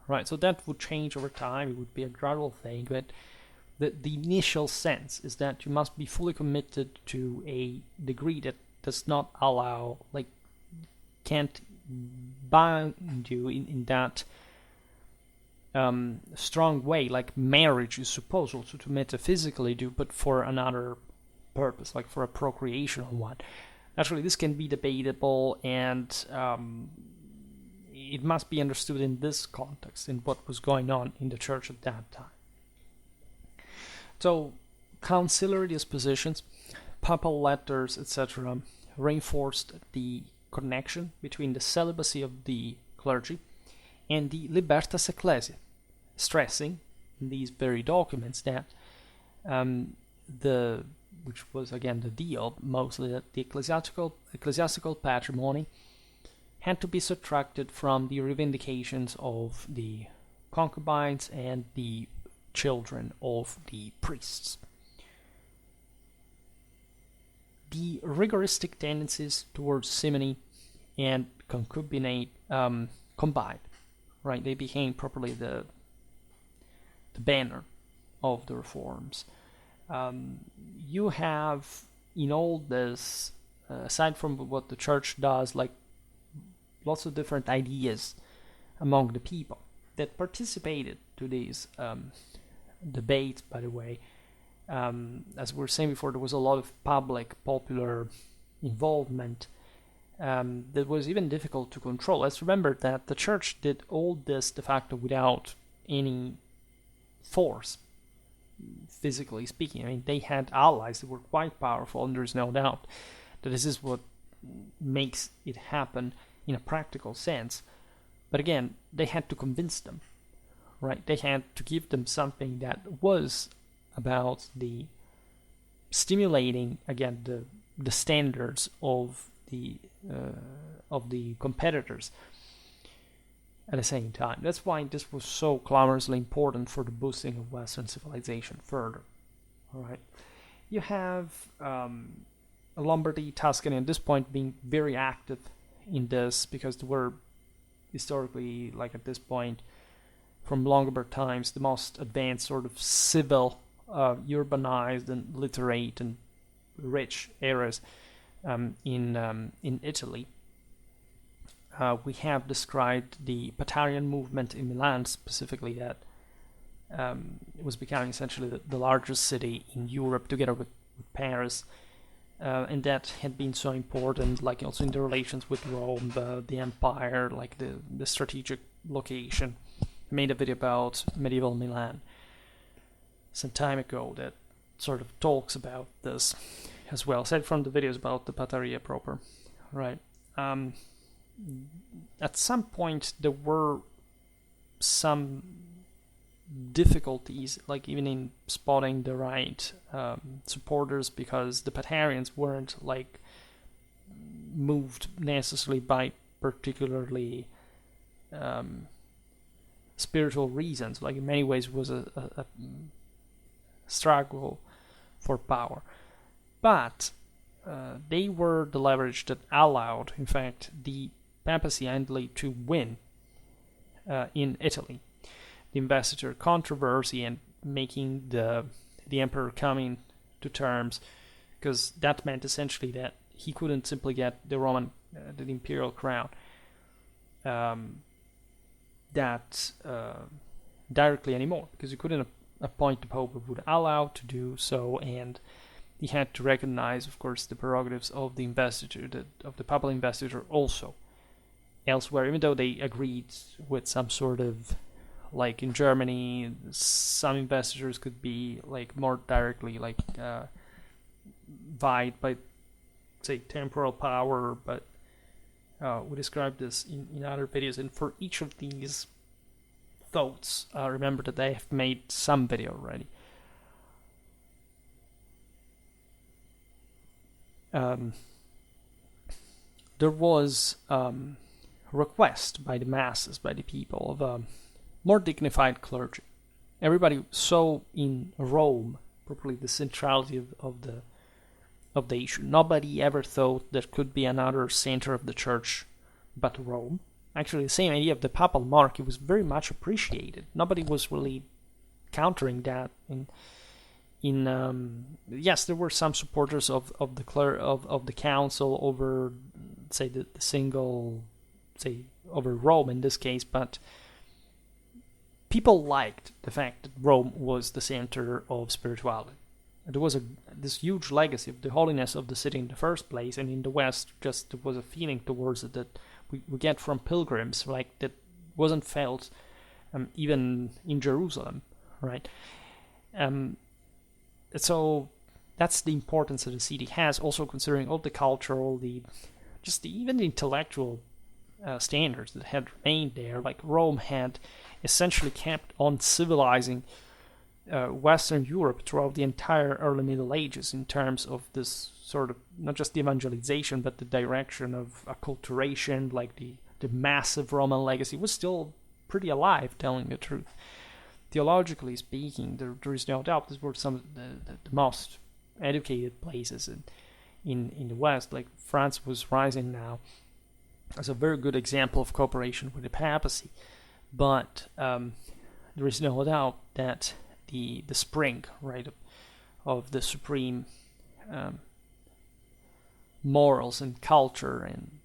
right? So that would change over time. It would be a gradual thing, but the initial sense is that you must be fully committed to a degree that does not allow, like, can't bind you in that strong way, like marriage is supposed also to metaphysically do, but for another purpose, like for a procreational one. Naturally, this can be debatable, and it must be understood in this context, in what was going on in the church at that time. So, conciliary dispositions, papal letters, etc., reinforced the connection between the celibacy of the clergy and the libertas ecclesiae, stressing in these very documents that which was again the deal, mostly that the ecclesiastical patrimony had to be subtracted from the reivindications of the concubines and the children of the priests. The rigoristic tendencies towards simony and concubinate combined, right? They became properly the banner of the reforms. You have in all this, aside from what the church does, like lots of different ideas among the people that participated to these debates, by the way. As we were saying before, there was a lot of popular involvement that was even difficult to control. Let's remember that the church did all this de facto without any force, physically speaking. I mean, they had allies that were quite powerful, and there's no doubt that this is what makes it happen in a practical sense. But again, they had to convince them, right? They had to give them something that was about the stimulating, again, the standards of the competitors at the same time. That's why this was so clamorously important for the boosting of Western civilization further. All right, you have Lombardy, Tuscany at this point being very active in this, because they were historically, like at this point, from Longobards times, the most advanced sort of civil, urbanized and literate and rich areas in Italy. We have described the Patarian movement in Milan specifically, that it was becoming essentially the largest city in Europe together with Paris, and that had been so important, like also in the relations with Rome, the empire, like the strategic location. I made a video about medieval Milan some time ago that sort of talks about this as well, aside from the videos about the Pataria proper, right? At some point there were some difficulties, like even in spotting the right supporters, because the Patarians weren't like moved necessarily by particularly spiritual reasons. Like in many ways it was a struggle for power, but they were the leverage that allowed, in fact, the papacy endly to win in Italy. The investiture controversy and making the emperor coming to terms, because that meant essentially that he couldn't simply get the Roman the imperial crown, that directly anymore, because you couldn't appoint the Pope who would allow to do so, and he had to recognize, of course, the prerogatives of the investiture, of the papal investiture also. Elsewhere, even though they agreed with some sort of, like in Germany, some investitures could be like more directly like vied by, say, temporal power, but we described this in other videos, and for each of these thoughts, remember that I have made some video already. There was request by the masses, by the people, of a more dignified clergy. Everybody saw in Rome properly the centrality of the issue. Nobody ever thought there could be another center of the church but Rome. Actually, the same idea of the papal monarchy was very much appreciated. Nobody was really countering that. Yes, there were some supporters of the council over, say, the single, say, over Rome in this case, but people liked the fact that Rome was the center of spirituality. There was this huge legacy of the holiness of the city in the first place, and in the West, just there was a feeling towards it that we get from pilgrims, like that wasn't felt even in Jerusalem, right? So that's the importance that the city has, also considering all the cultural, even the intellectual standards that had remained there. Like Rome had essentially kept on civilizing Western Europe throughout the entire early Middle Ages in terms of this sort of, not just the evangelization, but the direction of acculturation, like the massive Roman legacy was still pretty alive, telling the truth. Theologically speaking, there is no doubt these were some of the most educated places in the West. Like France was rising now as a very good example of cooperation with the papacy. But there is no doubt that the spring, right, of the supreme morals and culture and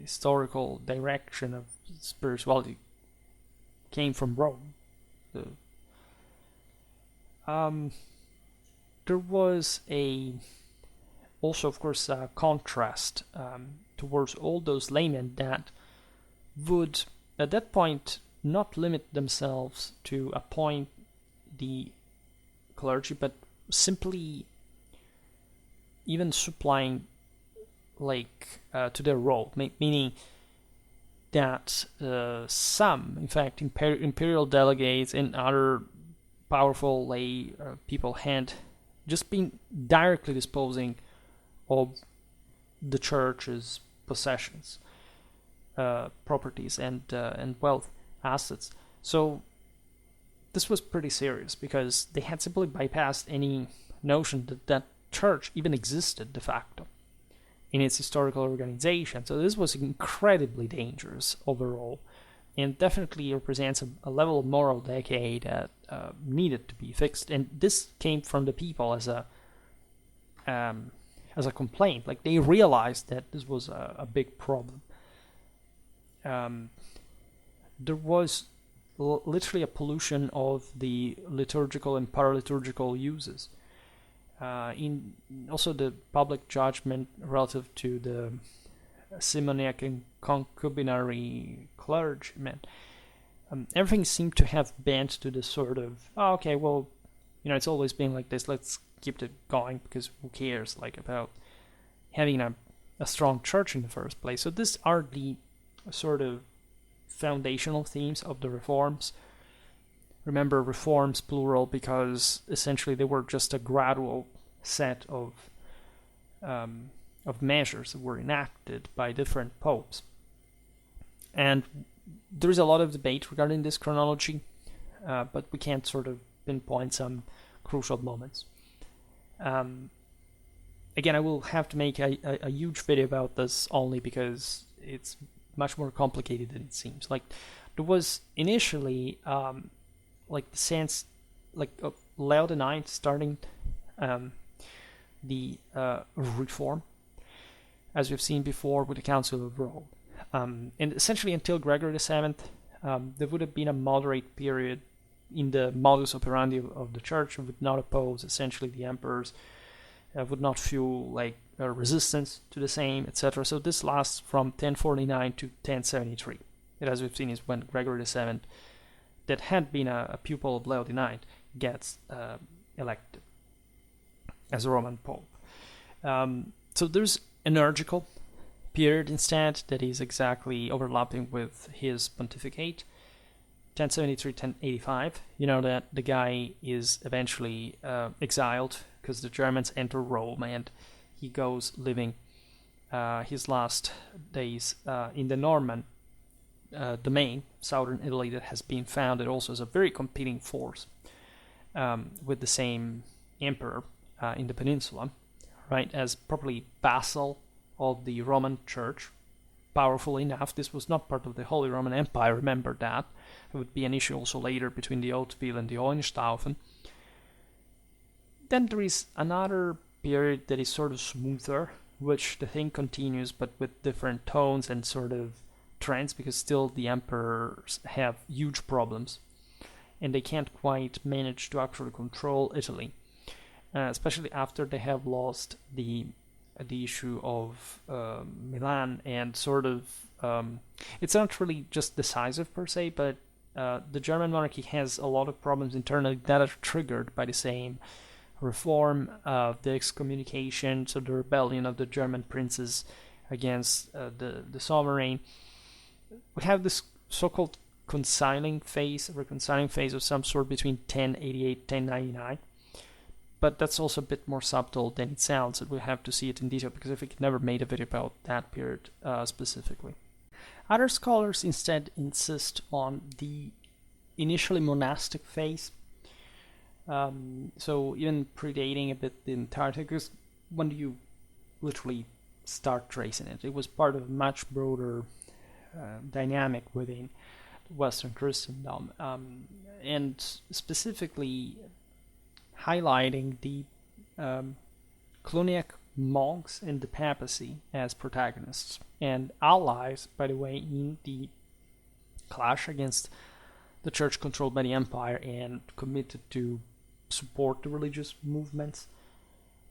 historical direction of spirituality came from Rome. There was also, of course, a contrast towards all those laymen that would, at that point, not limit themselves to appoint the clergy, but simply even supplying, to their role, meaning that some, in fact, imperial delegates and other powerful lay people had just been directly disposing of the church's possessions, properties, and wealth, assets. So this was pretty serious because they had simply bypassed any notion that church even existed de facto in its historical organization. So this was incredibly dangerous overall, and definitely represents a level of moral decay that needed to be fixed. And this came from the people as a complaint. Like, they realized that this was a big problem. There was literally a pollution of the liturgical and paraliturgical uses. In also the public judgment relative to the simoniac and concubinary clergymen, everything seemed to have bent to the sort of, oh, okay, well, it's always been like this, let's keep it going, because who cares, like, about having a strong church in the first place. So these are the sort of foundational themes of the reforms. Remember, reforms plural, because essentially they were just a gradual set of measures that were enacted by different popes. And there is a lot of debate regarding this chronology, but we can't sort of pinpoint some crucial moments. Again, I will have to make a huge video about this, only because it's much more complicated than it seems. Like, there was initially the sense, of Leo IX starting the reform, as we've seen before with the Council of Rome. And essentially until Gregory VII, there would have been a moderate period in the modus operandi of the church, would not oppose essentially the emperors, would not fuel like resistance to the same, etc. So this lasts from 1049 to 1073. And as we've seen is when Gregory VII, that had been a pupil of Leo IX, gets elected as a Roman Pope. So there's energical period instead that is exactly overlapping with his pontificate, 1073-1085. You know that the guy is eventually exiled because the Germans enter Rome, and he goes living his last days in the Norman domain, southern Italy, that has been founded also as a very competing force with the same emperor in the peninsula, right, as probably vassal of the Roman Church. Powerful enough, this was not part of the Holy Roman Empire, remember that. It would be an issue also later between the Hauteville and the Hohenstaufen. Then there is another period that is sort of smoother, which the thing continues but with different tones and sort of trends, because still the emperors have huge problems and they can't quite manage to actually control Italy, especially after they have lost the issue of Milan, and sort of it's not really just decisive per se, but the German monarchy has a lot of problems internally that are triggered by the same reform, the excommunication, so the rebellion of the German princes against the sovereign. We have this so-called reconciling phase of some sort between 1088 and 1099. But that's also a bit more subtle than it sounds, and we'll have to see it in detail, because I think I never made a video about that period specifically. Other scholars instead insist on the initially monastic phase, so even predating a bit the entirety, because when do you literally start tracing it? It was part of a much broader dynamic within Western Christendom, and specifically highlighting the Cluniac monks and the papacy as protagonists and allies, by the way, in the clash against the church controlled by the empire and committed to support the religious movements,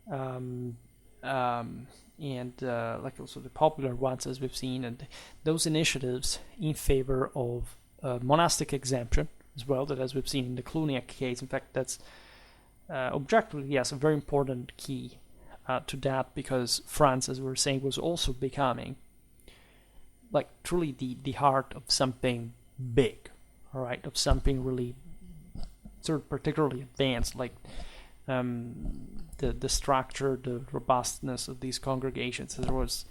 and like also the popular ones, as we've seen, and those initiatives in favor of monastic exemption as well, that as we've seen in the Cluniac case. In fact, that's objectively, yes, a very important key to that, because France, as we were saying, was also becoming like truly the heart of something big, all right, of something really sort of particularly advanced, like the structure, the robustness of these congregations, there was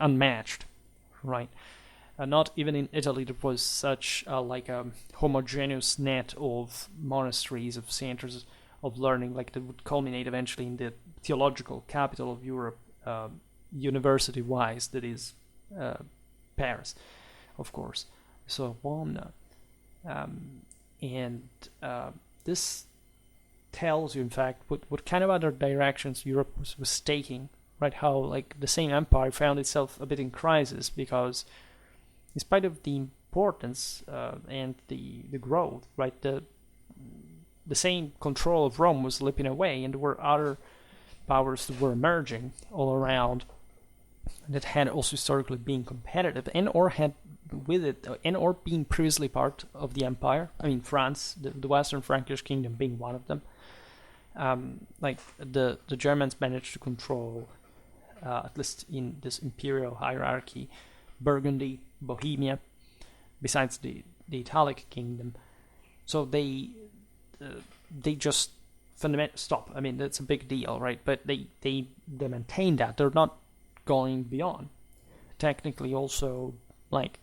unmatched, right? Not even in Italy there was such like a homogeneous net of monasteries, of centers of learning, like that would culminate eventually in the theological capital of Europe, university-wise, that is Paris, of course, so Sorbonne. And this tells you, in fact, what kind of other directions Europe was taking, right? How like the same empire found itself a bit in crisis, because in spite of the importance and the growth, right, the same control of Rome was slipping away, and there were other powers that were emerging all around that had also historically been competitive and or had with it and or being previously part of the empire. I mean, France, the Western Frankish kingdom being one of them. Like the Germans managed to control, at least in this imperial hierarchy, Burgundy, Bohemia, besides the Italic kingdom. So they just fundamentally stop. I mean, that's a big deal, right? But they maintain that. They're not going beyond. Technically also, like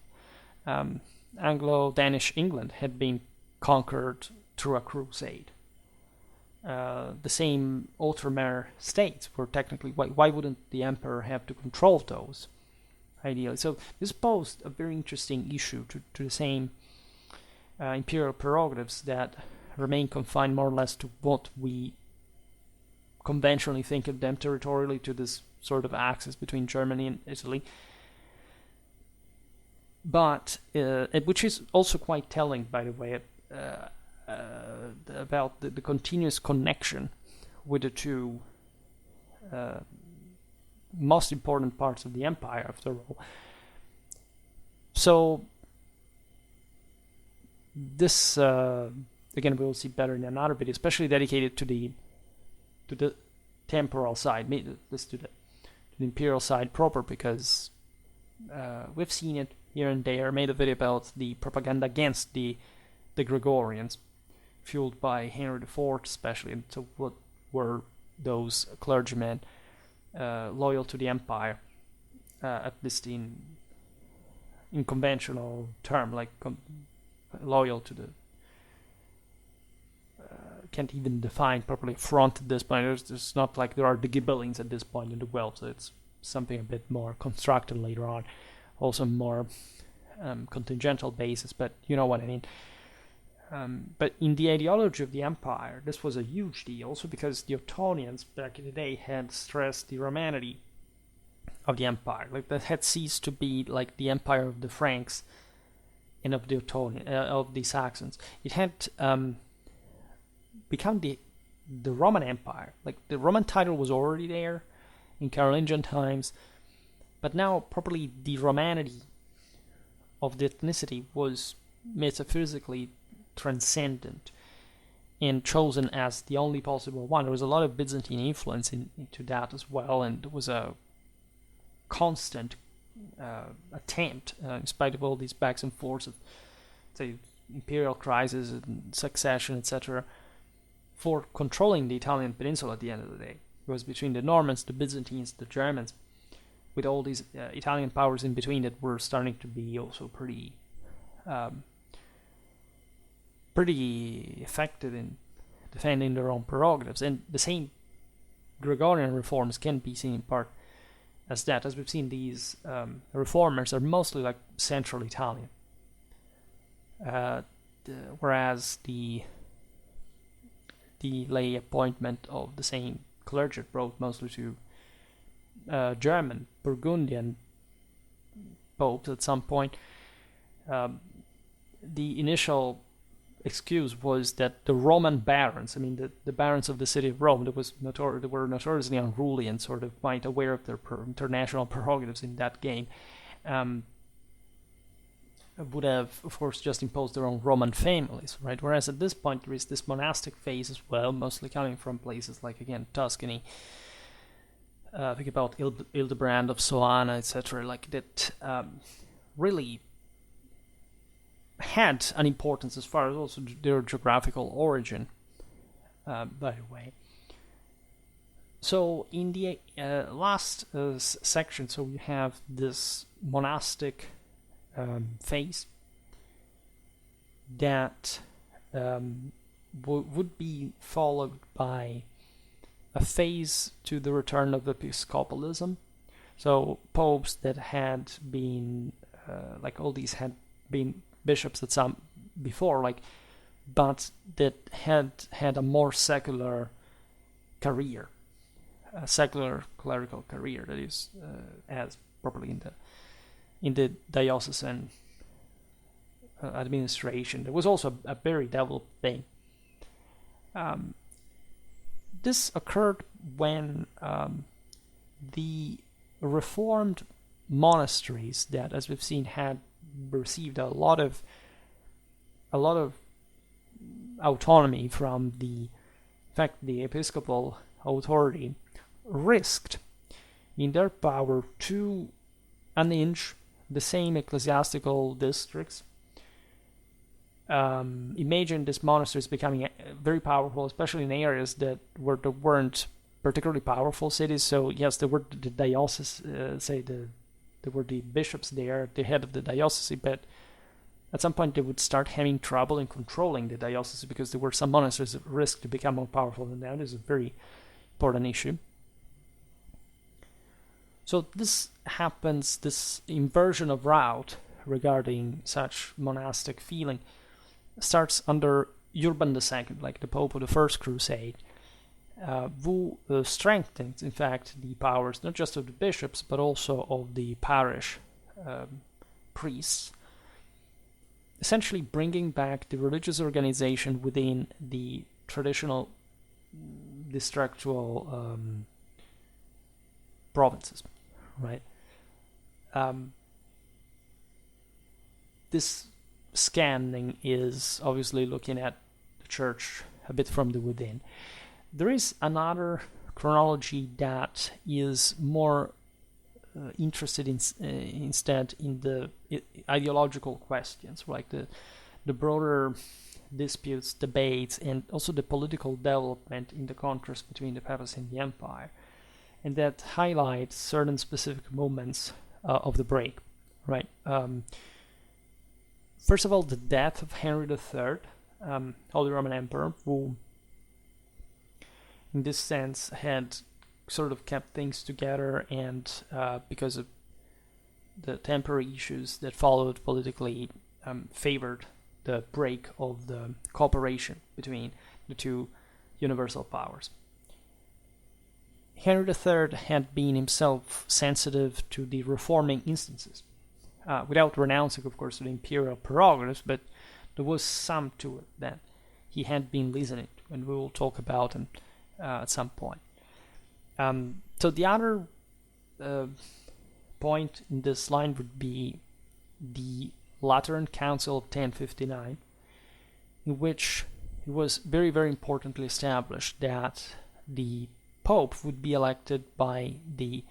Anglo-Danish England had been conquered through a crusade. The same Outremer states were technically, why wouldn't the emperor have to control those, ideally? So this posed a very interesting issue to the same imperial prerogatives that remain confined more or less to what we conventionally think of them territorially, to this sort of axis between Germany and Italy. But which is also quite telling, by the way, about the continuous connection with the two most important parts of the empire, after all. So this again, we will see better in another video, especially dedicated to the temporal side, this to the imperial side proper, because we've seen it here and there. Made a video about the propaganda against the Gregorians, fueled by Henry IV especially. And so what were those clergymen loyal to the empire, at least in conventional term, like loyal to the can't even define properly front at this point. It's not like there are the Ghibellines at this point in the world, so it's something a bit more constructed later on, also more contingential basis, but you know what I mean. But in the ideology of the empire, this was a huge deal, also because the Ottonians back in the day had stressed the Romanity of the empire, like that had ceased to be like the empire of the Franks and of the of the Saxons. It had become the Roman Empire. Like the Roman title was already there in Carolingian times, but now properly the Romanity of the ethnicity was metaphysically transcendent and chosen as the only possible one. There was a lot of Byzantine influence into that as well, and there was a constant attempt, in spite of all these backs and forths of, say, imperial crisis and succession, etc., for controlling the Italian peninsula at the end of the day. It was between the Normans, the Byzantines, the Germans, with all these Italian powers in between that were starting to be also pretty effective in defending their own prerogatives. And the same Gregorian reforms can be seen in part as that. As we've seen, these reformers are mostly like Central Italian, whereas the lay appointment of the same clergy brought mostly to German, Burgundian popes at some point. The initial excuse was that the Roman barons, I mean the barons of the city of Rome, they were notoriously unruly and sort of quite aware of their international prerogatives in that game, would have, of course, just imposed their own Roman families, right? Whereas at this point there is this monastic phase as well, mostly coming from places like, again, Tuscany. Think about Hildebrand of Soana, etc., like that really had an importance as far as also their geographical origin, by the way. So in the last section, so we have this monastic phase that would be followed by a phase to the return of episcopalism. So popes that had been, like all these had been bishops at some before, like, but that had a more secular career, a secular clerical career, that is, as properly in the diocesan administration. There was also a very developed thing. This occurred when the reformed monasteries that, as we've seen, had received a lot of autonomy from the episcopal authority, risked in their power to unhinge the same ecclesiastical districts. Imagine these monasteries becoming very powerful, especially in areas that weren't particularly powerful cities. So yes, there were the diocese, there were the bishops there, the head of the diocese, but at some point they would start having trouble in controlling the diocese because there were some monasteries at risk to become more powerful than that. This is a very important issue. So this happens, this inversion of route regarding such monastic feeling starts under Urban II, like the Pope of the First Crusade, who strengthened, in fact, the powers not just of the bishops but also of the parish priests, essentially bringing back the religious organization within the traditional districtual provinces, right? This scanning is obviously looking at the church a bit from the within. There is another chronology that is more interested in instead in the ideological questions, like the broader disputes, debates, and also the political development in the contrast between the papacy and the empire, and that highlights certain specific moments of the break, right? First of all, the death of Henry III, Holy Roman Emperor, who in this sense had sort of kept things together, and because of the temporary issues that followed politically, favored the break of the cooperation between the two universal powers. Henry III had been himself sensitive to the reforming instances, without renouncing, of course, the imperial prerogatives, but there was some to it that he had been listening to, and we will talk about him at some point. So the other point in this line would be the Lateran Council of 1059, in which it was very, very importantly established that the Pope would be elected by the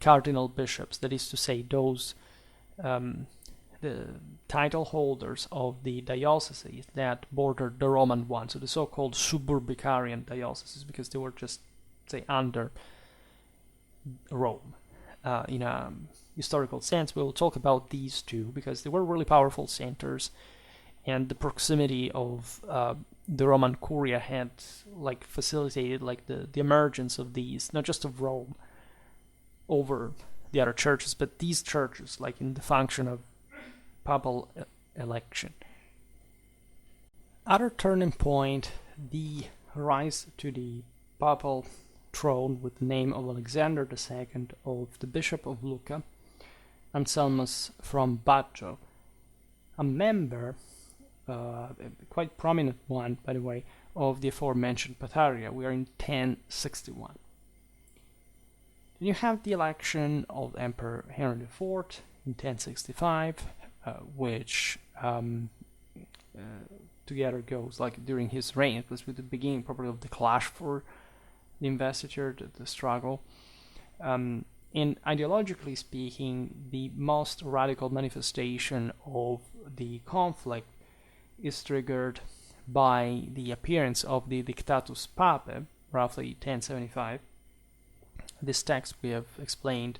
cardinal bishops, that is to say, those the title holders of the dioceses that bordered the Roman one, so the so-called suburbicarian dioceses, because they were just, say, under Rome. In a historical sense, we will talk about these two because they were really powerful centers, and the proximity of the Roman Curia had facilitated the emergence of these, not just of Rome over the other churches, but these churches, in the function of papal election. Other turning point, the rise to the papal throne with the name of Alexander II of the Bishop of Lucca, Anselmus from Baggio, a member, a quite prominent one, by the way, of the aforementioned Patriarch. We are in 1061. Then you have the election of Emperor Henry IV in 1065, which together goes during his reign. It was with the beginning probably of the clash for the investiture, the struggle. And ideologically speaking, the most radical manifestation of the conflict is triggered by the appearance of the Dictatus Papae, roughly 1075. This text we have explained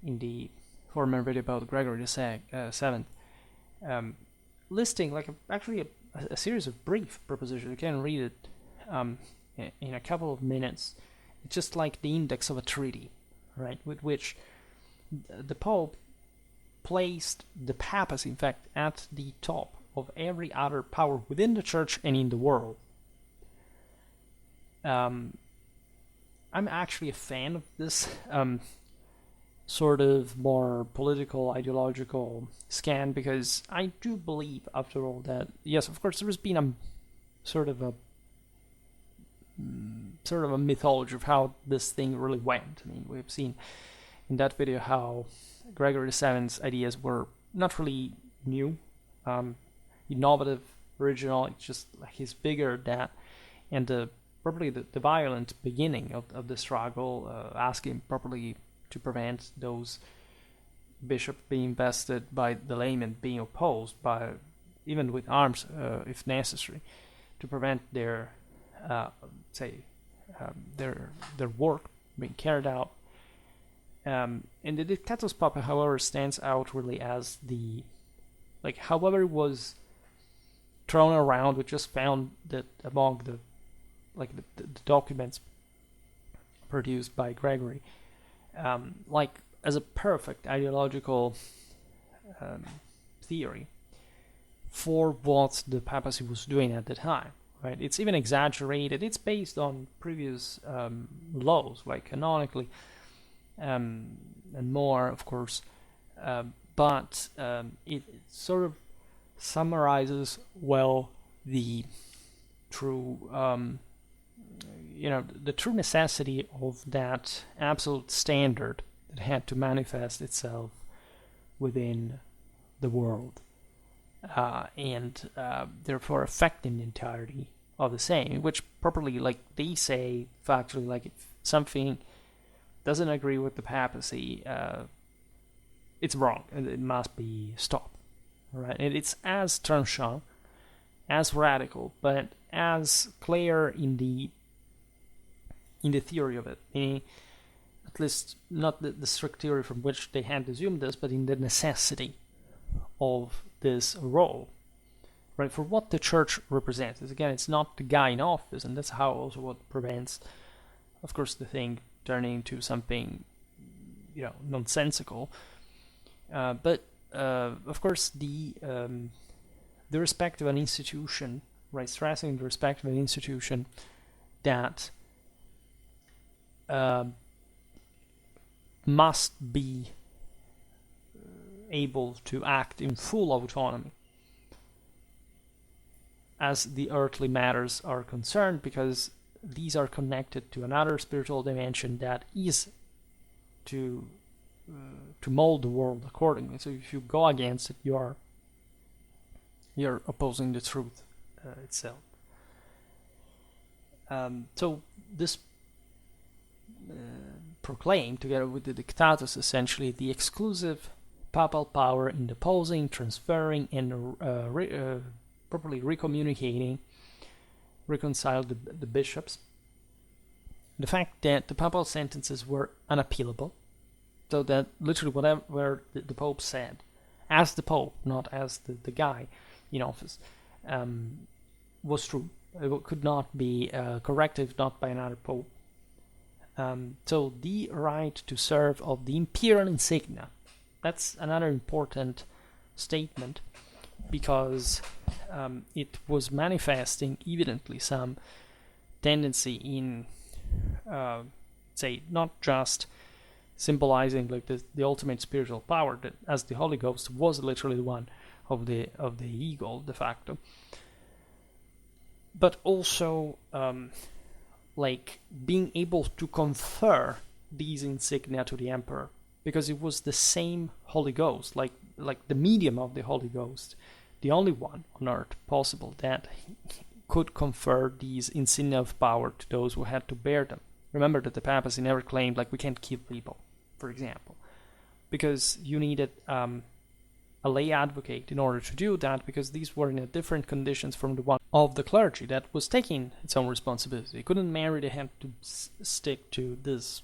in the former video about Gregory VII, listing actually a series of brief propositions. You can read it in a couple of minutes. It's just like the index of a treaty, right, with which the Pope placed the papacy, in fact, at the top of every other power within the church and in the world. I'm actually a fan of this sort of more political, ideological scan, because I do believe, after all, that yes, of course, there has been a sort of a mythology of how this thing really went. I mean, we've seen in that video how Gregory VII's ideas were not really new, innovative, original. It's just he's bigger that, and probably the violent beginning of the struggle, asking properly to prevent those bishops being invested by the laymen being opposed by, even with arms if necessary, to prevent their their work being carried out. And the Dictatus Papae, however, stands out really as the, however it was thrown around, we just found that among the documents produced by Gregory, as a perfect ideological theory for what the papacy was doing at the time, right? It's even exaggerated. It's based on previous laws, like canonically, and more, of course. But it sort of summarizes well the true, the true necessity of that absolute standard that had to manifest itself within the world, and therefore affecting the entirety of the same, which properly, like they say factually, like if something doesn't agree with the papacy, it's wrong and it must be stopped, right? And it's as tranchant, as radical, but as clear in the theory of it, at least not the strict theory from which they had assumed this, but in the necessity of this role, right? For what the church represents. Again, it's not the guy in office, and that's how also what prevents, of course, the thing turning into something, nonsensical. But of course, the respect of an institution, right? Stressing the respect of an institution that must be able to act in full autonomy as the earthly matters are concerned, because these are connected to another spiritual dimension that is to mold the world accordingly. So if you go against it, you're opposing the truth itself. So this proclaimed, together with the Dictatus, essentially the exclusive papal power in deposing, transferring, and properly recommunicating, reconcile the bishops. The fact that the papal sentences were unappealable, so that literally whatever the Pope said, as the Pope, not as the guy in office, was true. It could not be corrected, not by another Pope. So the right to serve of the imperial insignia, that's another important statement, because it was manifesting evidently some tendency in, say, not just symbolizing like the ultimate spiritual power, that as the Holy Ghost was literally one of the eagle de facto, but also like being able to confer these insignia to the emperor, because it was the same Holy Ghost, like the medium of the Holy Ghost, the only one on earth possible that could confer these insignia of power to those who had to bear them. Remember that the papacy never claimed, like, we can't kill people, for example, because you needed a lay advocate in order to do that, because these were in a different conditions from the one of the clergy that was taking its own responsibility. They couldn't marry, they had to stick to this,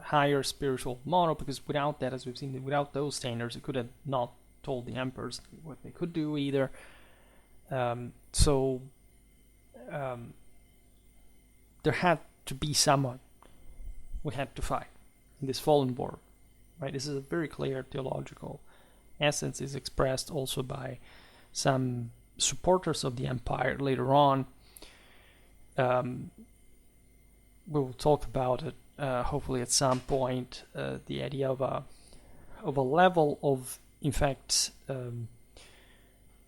higher spiritual model, because without that, as we've seen, without those standards, it could have not told the emperors what they could do either. So there had to be someone we had to fight in this fallen world, right? This is a very clear theological essence, is expressed also by some supporters of the empire later on. We will talk about it hopefully at some point, the idea of a level of, in fact,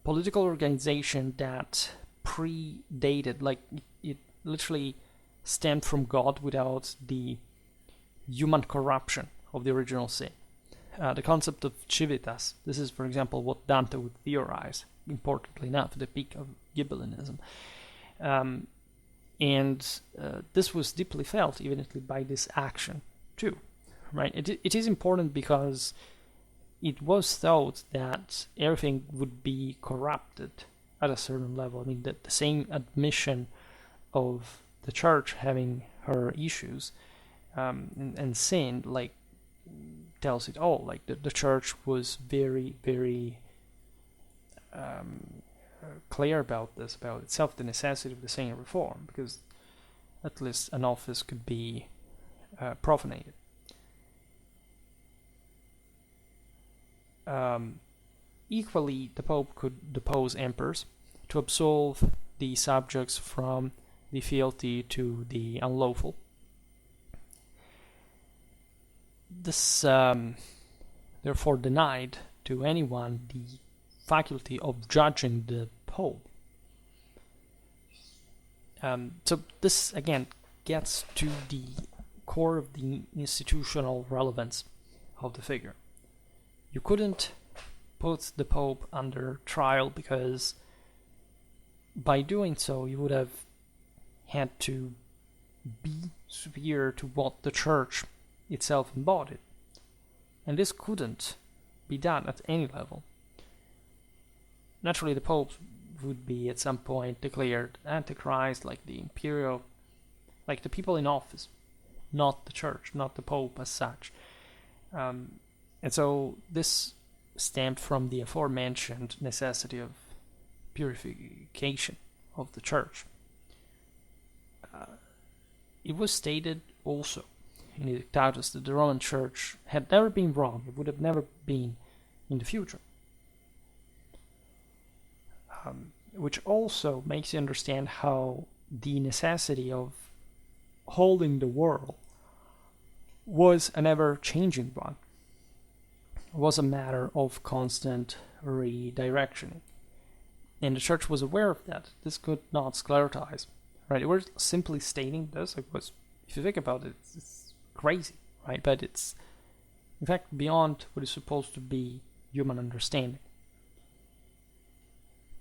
political organization that predated, like it literally stemmed from God without the human corruption of the original sin. The concept of civitas, this is, for example, what Dante would theorize, importantly enough, the peak of Ghibellinism. And this was deeply felt evidently by this action too, right? It is important because it was thought that everything would be corrupted at a certain level. I mean, the same admission of the church having her issues and sin, like, tells it all. Like, the church was very, very clear about this, about itself, the necessity of the same reform, because at least an office could be profanated. Equally, the Pope could depose emperors to absolve the subjects from the filthy to the unlawful. This therefore denied to anyone the faculty of judging the Pope. So this again gets to the core of the institutional relevance of the figure. You couldn't put the Pope under trial because by doing so you would have had to be superior to what the Church itself embodied. And this couldn't be done at any level. Naturally, the Pope would be at some point declared Antichrist, like the imperial, like the people in office, not the Church, not the Pope as such. And so this stemmed from the aforementioned necessity of purification of the Church. It was stated also in the Dictatus that the Roman Church had never been wrong, it would have never been in the future. Which also makes you understand how the necessity of holding the world was an ever-changing one. It was a matter of constant redirectioning. And the Church was aware of that. This could not sclerotize. Right? It was simply stating this. It was, if you think about it, it's crazy, right? But it's, in fact, beyond what is supposed to be human understanding.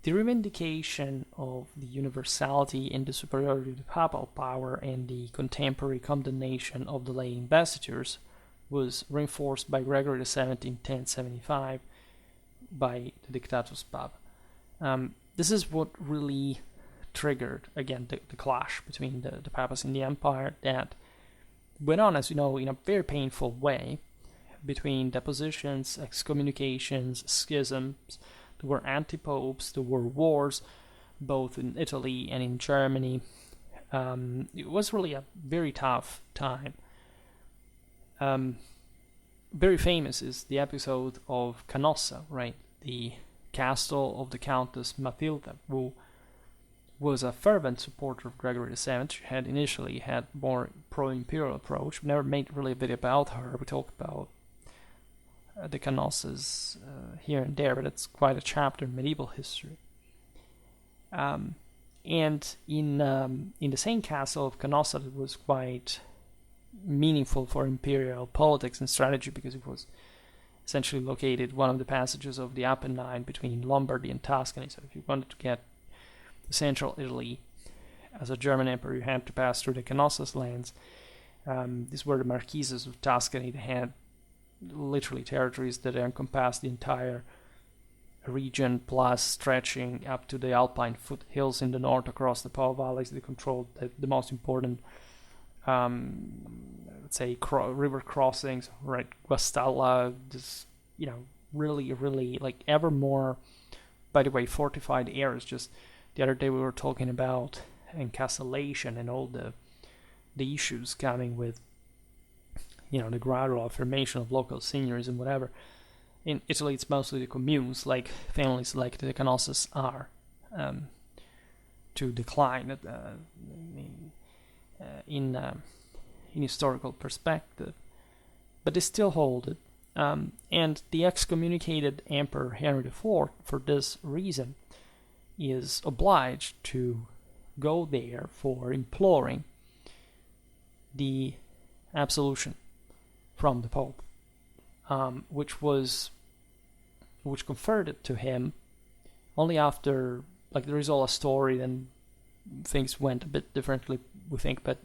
The revindication of the universality and the superiority of the papal power and the contemporary condemnation of the lay investitures was reinforced by Gregory VII in 1075 by the Dictatus Papa. This is what really triggered, again, the clash between the papas in the empire that went on, as you know, in a very painful way, between depositions, excommunications, schisms. There were anti-popes, there were wars, both in Italy and in Germany. It was really a very tough time. Very famous is the episode of Canossa, right? The castle of the Countess Matilda, who was a fervent supporter of Gregory VII. She had initially had more pro-imperial approach. We never made really a video about her. We talked about the Canossas here and there, but it's quite a chapter in medieval history. And in the same castle of Canossa, it was quite meaningful for imperial politics and strategy because it was essentially located one of the passages of the Apennine between Lombardy and Tuscany. So if you wanted to get to central Italy as a German emperor, you had to pass through the Canossas lands. These were the Marquises of Tuscany. They had literally territories that encompassed the entire region, plus stretching up to the Alpine foothills in the north across the Po valleys. They controlled the most important, let's say, river crossings, right? Guastalla, this, really, really, like, ever more, by the way, fortified areas. Just the other day we were talking about encapsulation and all the issues coming with the gradual affirmation of local seigneuries and whatever. In Italy, it's mostly the communes, like families like the Canossas are, to decline in historical perspective. But they still hold it. And the excommunicated Emperor Henry IV, for this reason, is obliged to go there for imploring the absolution from the Pope, which conferred it to him only after, like, there is all a story, then things went a bit differently, we think, but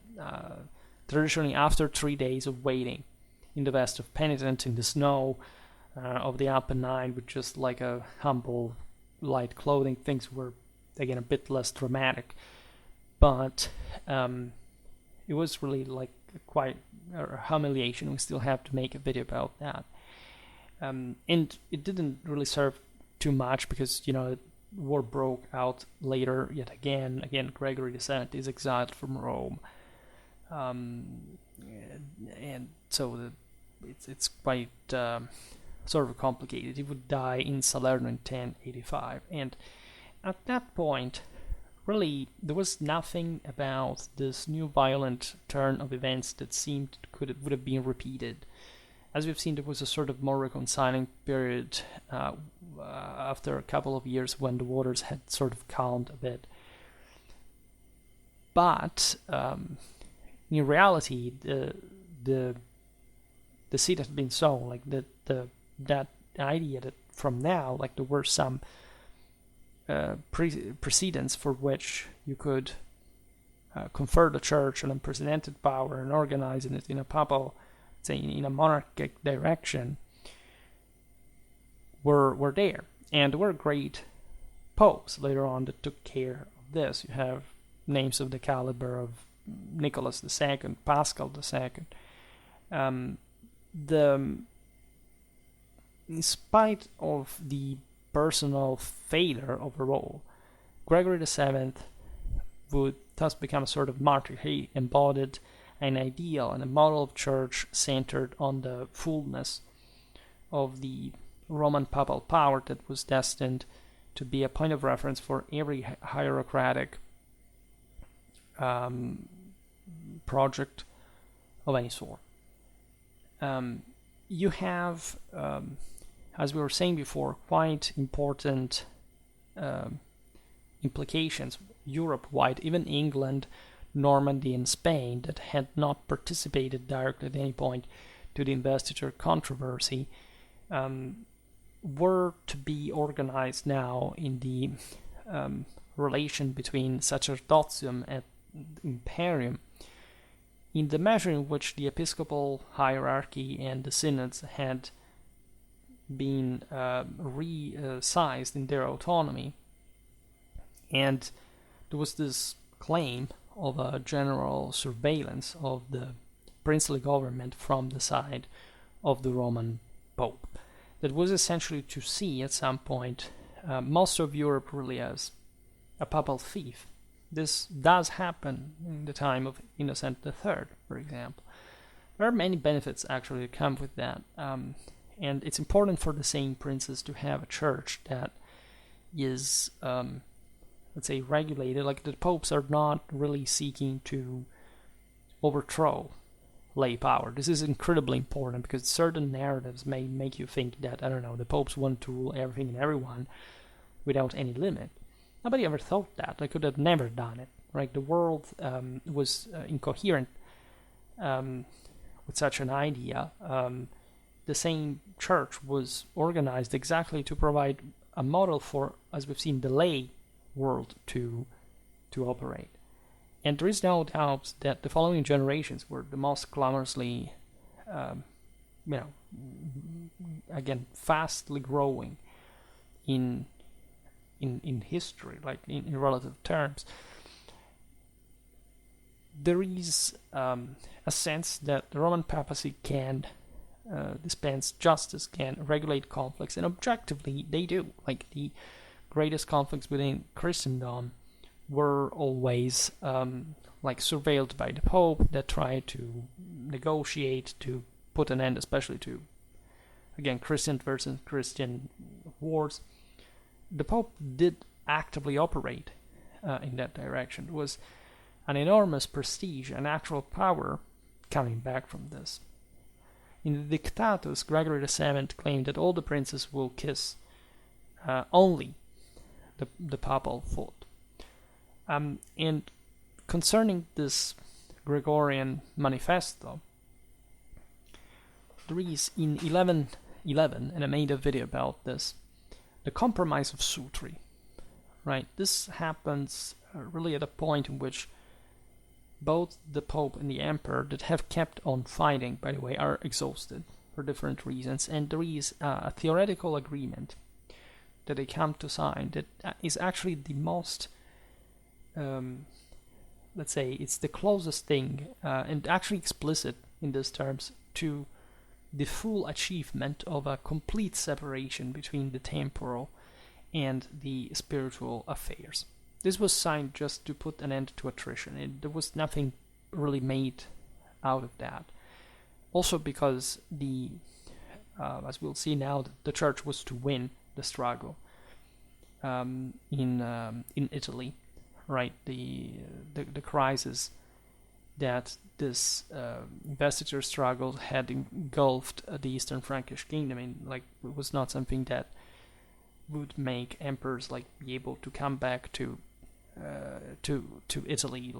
traditionally after 3 days of waiting in the vest of penitence in the snow of the Apennine with just like a humble light clothing, things were again a bit less dramatic, but it was really like quite a humiliation. We still have to make a video about that, and it didn't really serve too much because war broke out later yet again. Gregory VII is exiled from Rome, and so it's quite sort of complicated. He would die in Salerno in 1085, and at that point really, there was nothing about this new violent turn of events that seemed would have been repeated. As we've seen, there was a sort of more reconciling period after a couple of years when the waters had sort of calmed a bit. But in reality, the seed had been sown. Like that idea that from now, like there were some precedents for which you could confer the church an unprecedented power and organize it in a papal, say in a monarchic direction, were there. And there were great popes later on that took care of this. You have names of the caliber of Nicholas II, Pascal II. In spite of the personal failure overall, Gregory VII would thus become a sort of martyr. He embodied an ideal and a model of church centered on the fullness of the Roman papal power that was destined to be a point of reference for every hierarchic project of any sort. You have, as we were saying before, quite important implications Europe-wide, even England, Normandy, and Spain, that had not participated directly at any point to the investiture controversy, were to be organized now in the relation between sacerdotium and imperium, in the measure in which the episcopal hierarchy and the synods had been resized in their autonomy, and there was this claim of a general surveillance of the princely government from the side of the Roman Pope. That was essentially to see at some point most of Europe really as a papal fief. This does happen in the time of Innocent III, for example. There are many benefits actually that come with that, and it's important for the same princes to have a church that is, let's say, regulated. Like the popes are not really seeking to overthrow lay power. This is incredibly important because certain narratives may make you think that, I don't know, the popes want to rule everything and everyone without any limit. Nobody ever thought that. They could have never done it. Right? The world was incoherent with such an idea. The same church was organized exactly to provide a model for, as we've seen, the lay world to operate. And there is no doubt that the following generations were the most clamorously, again, fastly growing in history, like in relative terms. There is a sense that the Roman papacy can dispense justice, can regulate conflicts, and objectively they do. Like the greatest conflicts within Christendom were always surveilled by the Pope, that tried to negotiate to put an end, especially to, again, Christian versus Christian wars. The Pope did actively operate in that direction. There was an enormous prestige and actual power coming back from this. In the Dictatus, Gregory VII claimed that all the princes will kiss only the papal foot. And concerning this Gregorian manifesto, there is in 1111, and I made a video about this, the compromise of Sutri. Right? This happens really at a point in which both the Pope and the Emperor, that have kept on fighting, by the way, are exhausted for different reasons, and there is a theoretical agreement that they come to sign that is actually the most, let's say, it's the closest thing, and actually explicit in these terms, to the full achievement of a complete separation between the temporal and the spiritual affairs. This was signed just to put an end to attrition. There was nothing really made out of that. Also because as we'll see now, the church was to win the struggle in Italy, right? The crisis that this investiture struggle had engulfed the Eastern Frankish kingdom, and like it was not something that would make emperors like be able to come back to Italy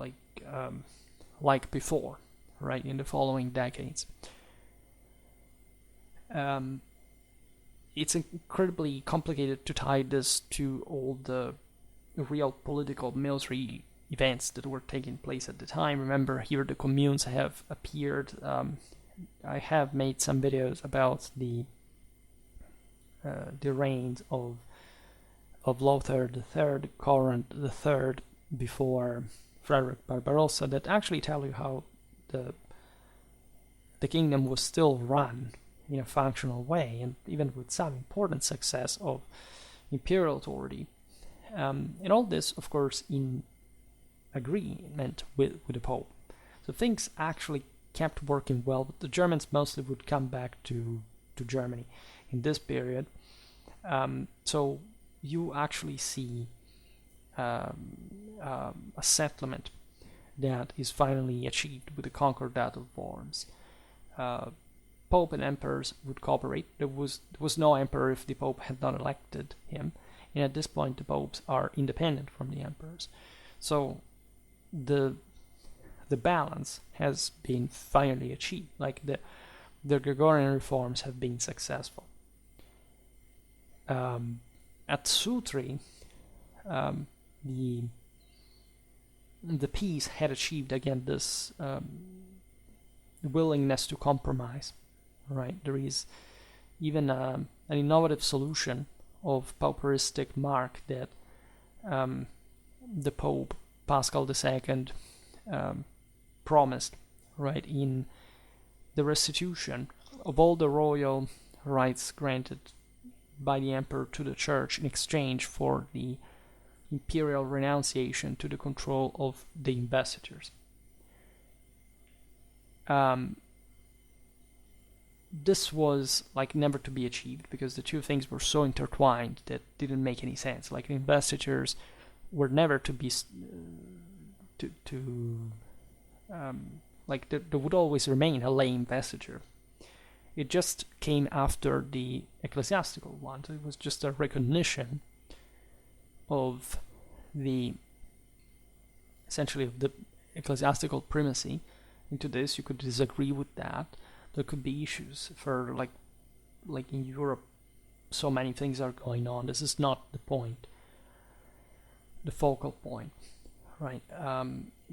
like before, right, in the following decades. It's incredibly complicated to tie this to all the real political military events that were taking place at the time. Remember, here the communes have appeared. I have made some videos about the reigns of Lothar III, Coran III before Frederick Barbarossa that actually tell you how the kingdom was still run in a functional way, and even with some important success of imperial authority. And all this, of course, in agreement with the Pope. So things actually kept working well, but the Germans mostly would come back to Germany in this period. So you actually see a settlement that is finally achieved with the Concordat of Worms. Pope and emperors would cooperate. There was no emperor if the Pope had not elected him, and at this point the popes are independent from the emperors. So the balance has been finally achieved. Like the Gregorian Reforms have been successful. At Sutri, the peace had achieved again this willingness to compromise. Right, there is even an innovative solution of pauperistic mark that the Pope Pascal II promised, right, in the restitution of all the royal rights granted by the emperor to the church in exchange for the imperial renunciation to the control of the investitures. This was like never to be achieved because the two things were so intertwined that didn't make any sense. Like the investitures were never to be like there would always remain a lay investiture. It just came after the ecclesiastical one. So it was just a recognition of essentially of the ecclesiastical primacy. Into this, you could disagree with that. There could be issues for like in Europe, so many things are going on. This is not the point, the focal point, right?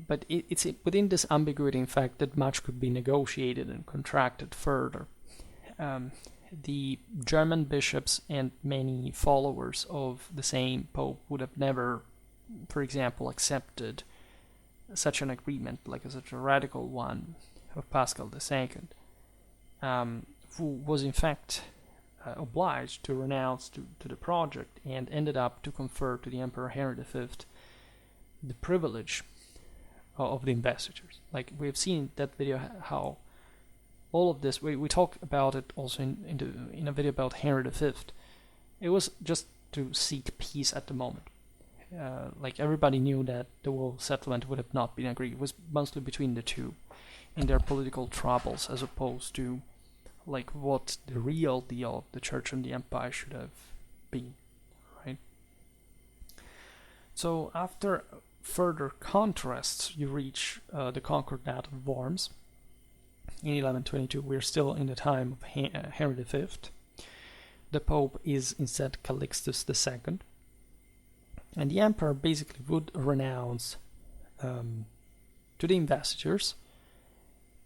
But it's within this ambiguity, in fact, that much could be negotiated and contracted further. The German bishops and many followers of the same Pope would have never, for example, accepted such an agreement, like such a radical one of Pascal II, who was in fact obliged to renounce to the project and ended up to confer to the Emperor Henry V the privilege of the investitures. Like we have seen in that video how all of this, we talk about it also in a video about Henry V. It was just to seek peace at the moment. Like everybody knew that the whole settlement would have not been agreed. It was mostly between the two in their political troubles, as opposed to like what the real deal of the Church and the Empire should have been, right? So after further contrasts, you reach the Concordat of Worms. In 1122, we're still in the time of Henry V. The Pope is instead Calixtus II. And the Emperor basically would renounce to the investitures,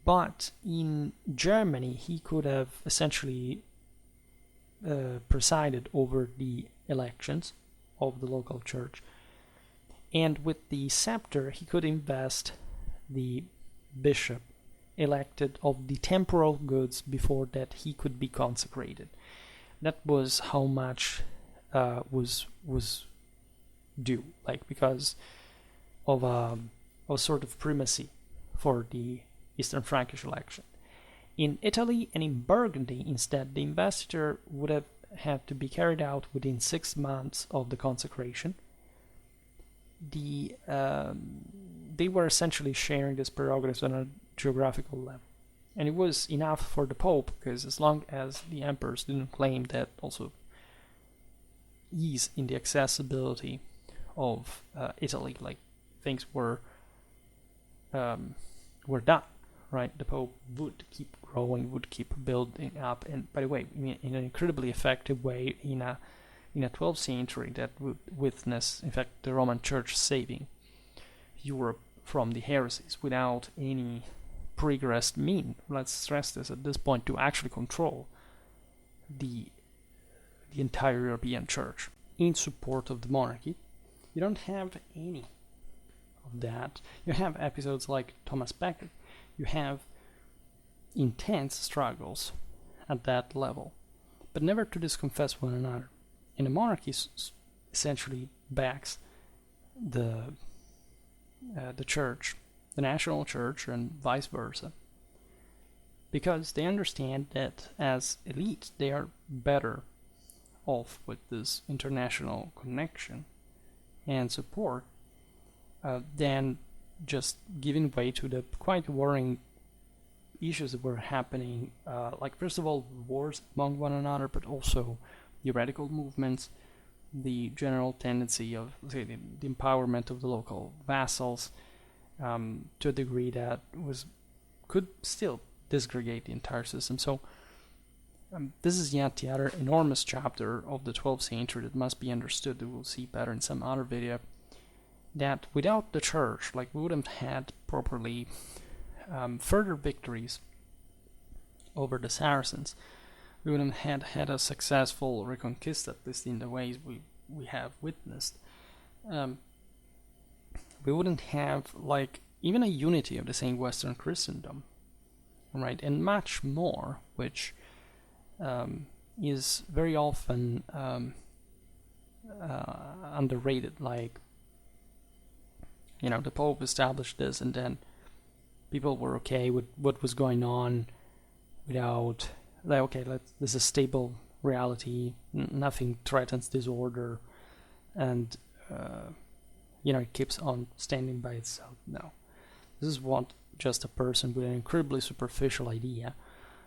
but in Germany he could have essentially presided over the elections of the local church, and with the scepter he could invest the bishop elected of the temporal goods before that he could be consecrated. That was how much was due, like because of a sort of primacy for the Eastern Frankish election. In Italy and in Burgundy, instead, the investiture would have had to be carried out within 6 months of the consecration, they were essentially sharing this prerogatives on a geographical level. And it was enough for the Pope, because as long as the emperors didn't claim that also ease in the accessibility of Italy, like things were done, right? The Pope would keep growing, would keep building up, and by the way, in an incredibly effective way in a 12th century that would witness, in fact, the Roman Church saving Europe from the heresies without any progressed mean. Let's stress this at this point, to actually control the entire European Church in support of the monarchy. You don't have any of that. You have episodes like Thomas Becket. You have intense struggles at that level, but never to disconfess one another. And the monarchy essentially backs the church, the national church, and vice versa, because they understand that as elite they are better off with this international connection and support than just giving way to the quite worrying issues that were happening, like first of all wars among one another, but also the radical movements, the general tendency of, say, the empowerment of the local vassals, to a degree that could still disgregate the entire system. So this is yet the other enormous chapter of the 12th century that must be understood, that we'll see better in some other video, that without the church, like, we wouldn't have had properly further victories over the Saracens. We wouldn't have had a successful Reconquista, at least in the ways we have witnessed. We wouldn't have, like, even a unity of the same Western Christendom, right? And much more, which is very often underrated. Like, the Pope established this, and then people were okay with what was going on without, like, okay, this is a stable reality, nothing threatens disorder, and it keeps on standing by itself. No, this is what just a person with an incredibly superficial idea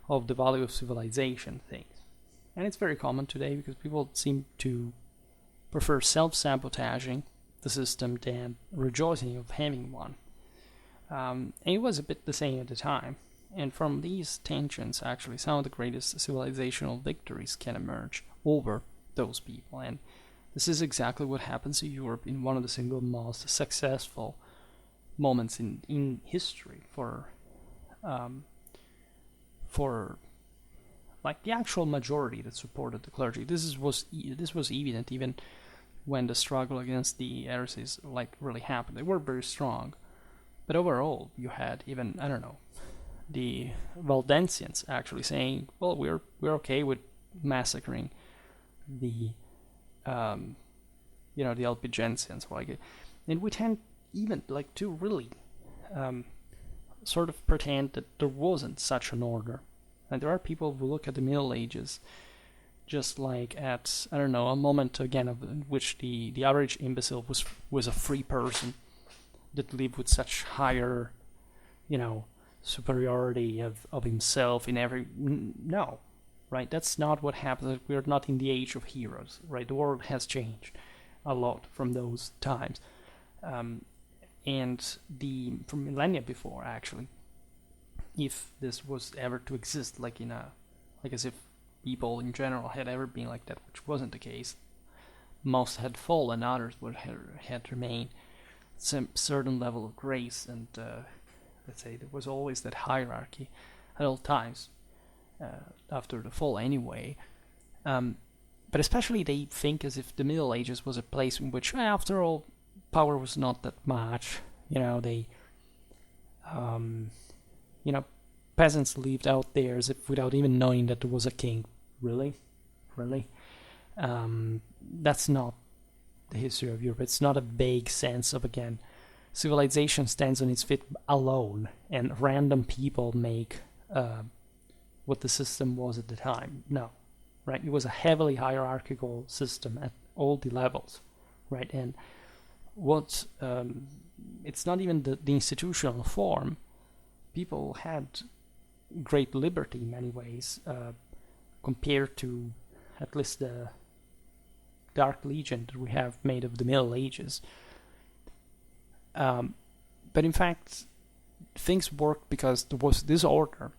of the value of civilization thinks. And it's very common today, because people seem to prefer self-sabotaging the system than rejoicing of having one. And it was a bit the same at the time. And from these tensions, actually, some of the greatest civilizational victories can emerge over those people. And this is exactly what happens in Europe in one of the single most successful moments in history for like the actual majority that supported the clergy. This was evident even when the struggle against the heresies really happened. They were very strong, but overall you had even, I don't know, the Waldensians actually saying, well, we're okay with massacring the the Albigensians, and we tend even to really sort of pretend that there wasn't such an order. And there are people who look at the Middle Ages just like at, I don't know, a moment again in which the average imbecile was a free person that lived with such higher, superiority of himself in every. No, right? That's not what happens. We're not in the age of heroes, right? The world has changed a lot from those times, and from millennia before, actually. If this was ever to exist, as if people in general had ever been like that, which wasn't the case. Most had fallen, others would had remained some certain level of grace, and let's say there was always that hierarchy at all times after the fall anyway. But especially they think as if the Middle Ages was a place in which, after all, power was not that much. Peasants lived out there as if without even knowing that there was a king. Really? That's not the history of Europe. It's not a vague sense of, again, civilization stands on its feet alone, and random people make what the system was at the time. No, right? It was a heavily hierarchical system at all the levels, right? And what it's not even the institutional form. People had great liberty in many ways compared to at least the Dark Legion that we have made of the Middle Ages. But in fact, things worked because there was this order,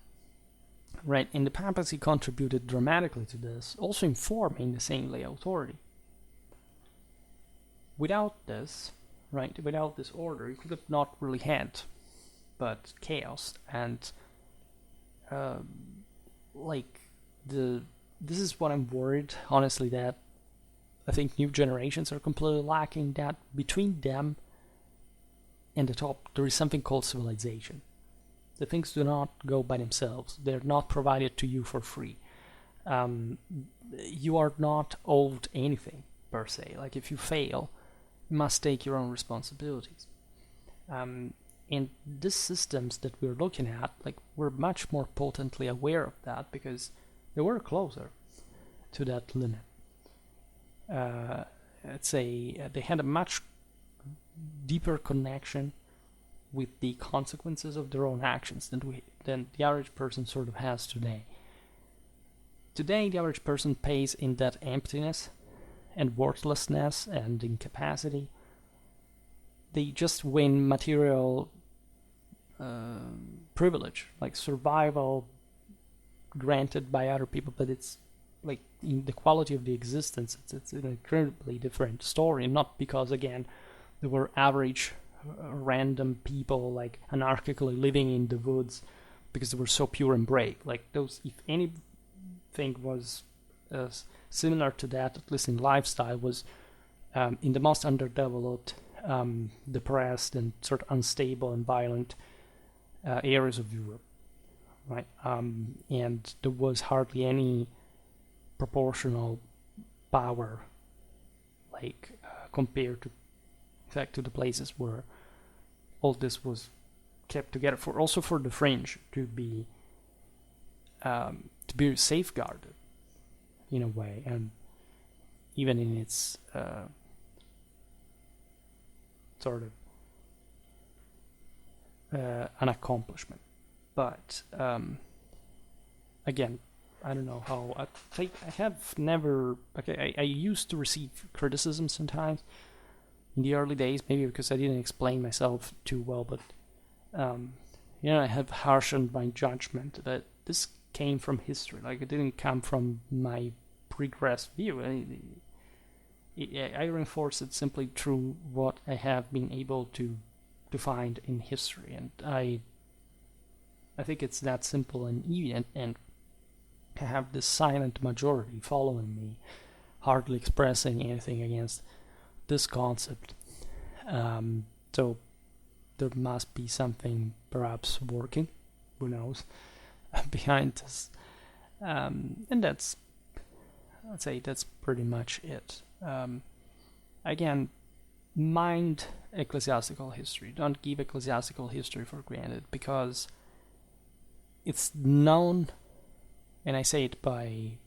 right? And the papacy contributed dramatically to this, also informing the saintly authority. Without this, right, without this order, you could have not really had but chaos and this is what I'm worried, honestly, that I think new generations are completely lacking, that between them and the top there is something called civilization. The things do not go by themselves. They're not provided to you for free. You are not owed anything per se. Like if you fail, you must take your own responsibilities. And these systems that we're looking at, like, we're much more potently aware of that because they were closer to that limit. Let's say they had a much deeper connection with the consequences of their own actions than the average person sort of has today. Today, the average person pays in that emptiness and worthlessness and incapacity. They just win material privilege, like survival granted by other people, but it's like in the quality of the existence, it's an incredibly different story. Not because, again, there were average random people like anarchically living in the woods because they were so pure and brave. Like those, if anything was similar to that, at least in lifestyle, was in the most underdeveloped, depressed, and sort of unstable and violent areas of Europe, right? And there was hardly any proportional power, like compared to, in fact, to the places where all this was kept together. Also for the fringe to be safeguarded in a way, and even in its sort of an accomplishment. But again, I don't know how. I have never. Okay, I used to receive criticism sometimes in the early days, maybe because I didn't explain myself too well. But I have harshened my judgment that this came from history. Like it didn't come from my regressed view. I reinforce it simply through what I have been able to find in history, and I think it's that simple and evident, and I have this silent majority following me, hardly expressing anything against this concept. So there must be something perhaps working, who knows, behind this. And that's, I'd say that's pretty much it. Again, mind ecclesiastical history. Don't give ecclesiastical history for granted, because it's known, and I say it by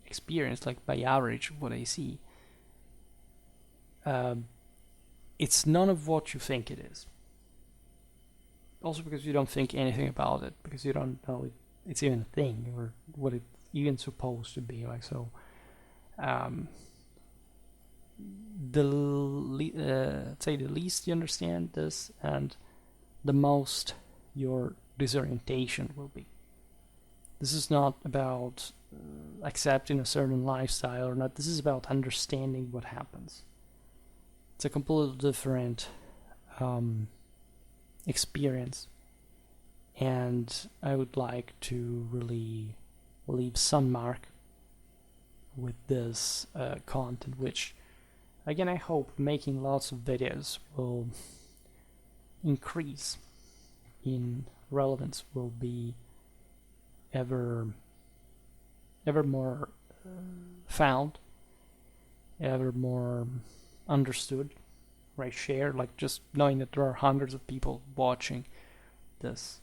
experience, like by average, what I see. It's none of what you think it is. Also because you don't think anything about it, because you don't know it's even a thing, or what it's even supposed to be. Like, so say the least you understand this, and the most your disorientation will be. This is not about accepting a certain lifestyle or not. This is about understanding what happens. It's a completely different experience, and I would like to really leave some mark with this content, which, again, I hope making lots of videos will increase in relevance, will be ever more found, ever more understood, right? Shared, like just knowing that there are hundreds of people watching this.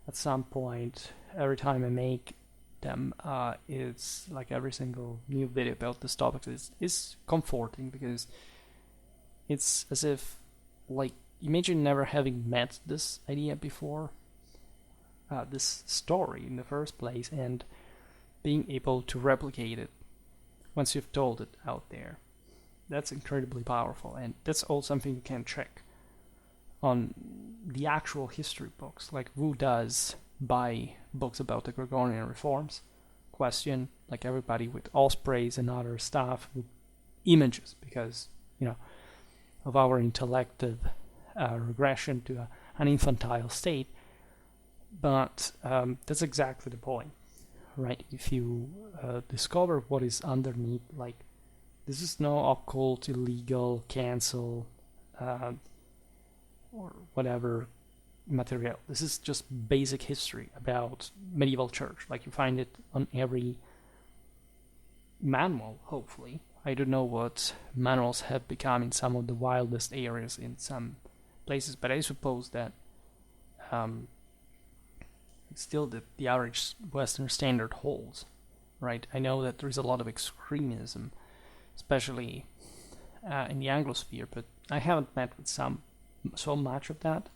At some point, every time I make them. It's like every single new video about this topic is comforting, because it's as if, like, imagine never having met this idea before, this story in the first place, and being able to replicate it once you've told it out there. That's incredibly powerful, and that's all something you can check on the actual history books. Like, who does buy books about the Gregorian Reforms? Question, like everybody with ospreys and other stuff, with images, because, you know, of our intellective regression to an infantile state. But that's exactly the point, right? If you discover what is underneath, like, this is no occult, illegal, cancel, or whatever material. This is just basic history about medieval church. Like, you find it on every manual, hopefully. I don't know what manuals have become in some of the wildest areas in some places, but I suppose that still the average Western standard holds, right? I know that there is a lot of extremism, especially in the Anglosphere, but I haven't met with so much of that,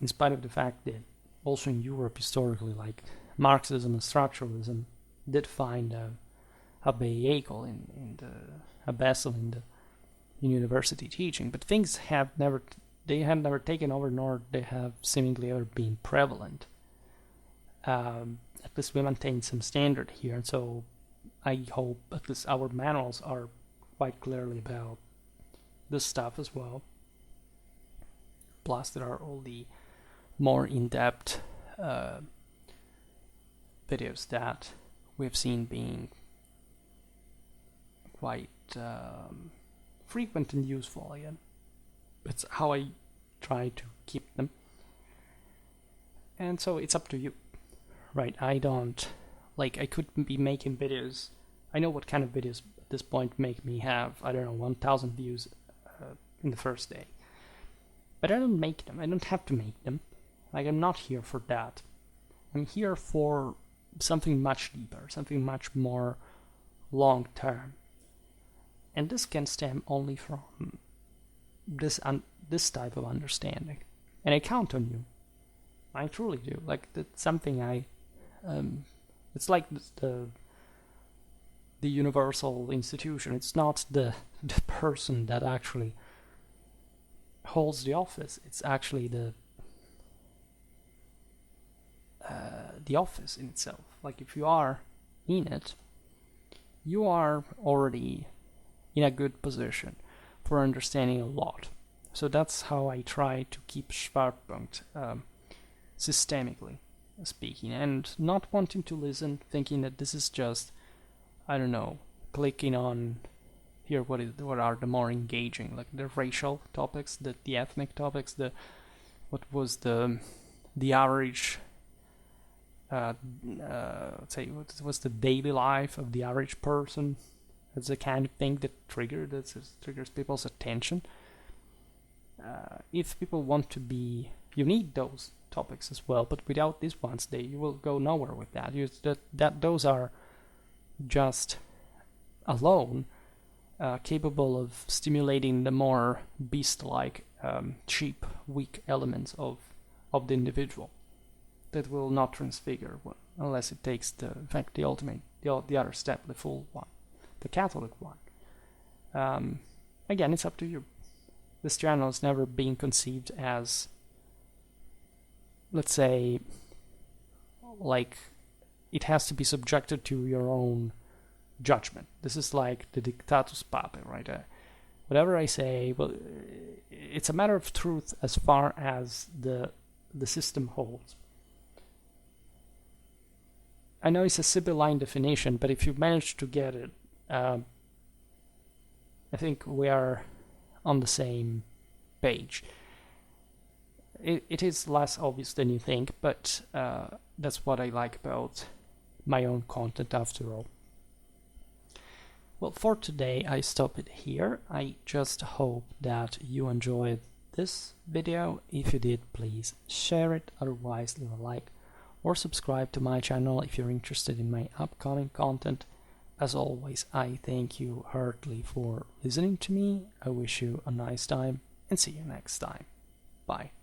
in spite of the fact that also in Europe historically, like, Marxism and structuralism did find a vehicle a vessel in university teaching, but things have never taken over, nor they have seemingly ever been prevalent. At least we maintain some standard here, and so I hope at least our manuals are quite clearly about this stuff as well. Plus, there are all the more in-depth videos that we've seen being quite frequent and useful. Again, it's how I try to keep them, and so it's up to you, right? I don't, like, I could be making videos. I know what kind of videos at this point make me have, I don't know, 1,000 views in the first day. But I don't make them. I don't have to make them. Like, I'm not here for that. I'm here for something much deeper, something much more long-term. And this can stem only from this type of understanding. And I count on you. I truly do. Like, that's something it's like the universal institution. It's not the person that actually holds the office. It's actually the office in itself. Like, if you are in it, you are already in a good position for understanding a lot. So that's how I try to keep Schwerpunkt systemically speaking, and not wanting to listen, thinking that this is just, I don't know, clicking on here what are the more engaging, like the racial topics, the ethnic topics, what was the average, let's say, what was the daily life of the average person. That's the kind of thing that triggers people's attention. If people want to be, you need those topics as well, but without these ones, you will go nowhere with that. Those are just alone capable of stimulating the more beast-like, cheap, weak elements of the individual that will not transfigure unless it takes the other step, the full one, the Catholic one. Again, it's up to you. This channel has never been conceived as, let's say, like, it has to be subjected to your own judgment. This is like the dictatus papae, right? Whatever I say, well, it's a matter of truth as far as the system holds. I know it's a Sibylline definition, but if you manage to get it, I think we are on the same page. It is less obvious than you think, but that's what I like about my own content after all. Well, for today I stop it here. I just hope that you enjoyed this video. If you did, please share it. Otherwise, leave a like or subscribe to my channel if you're interested in my upcoming content. As always, I thank you heartily for listening to me. I wish you a nice time and see you next time. Bye.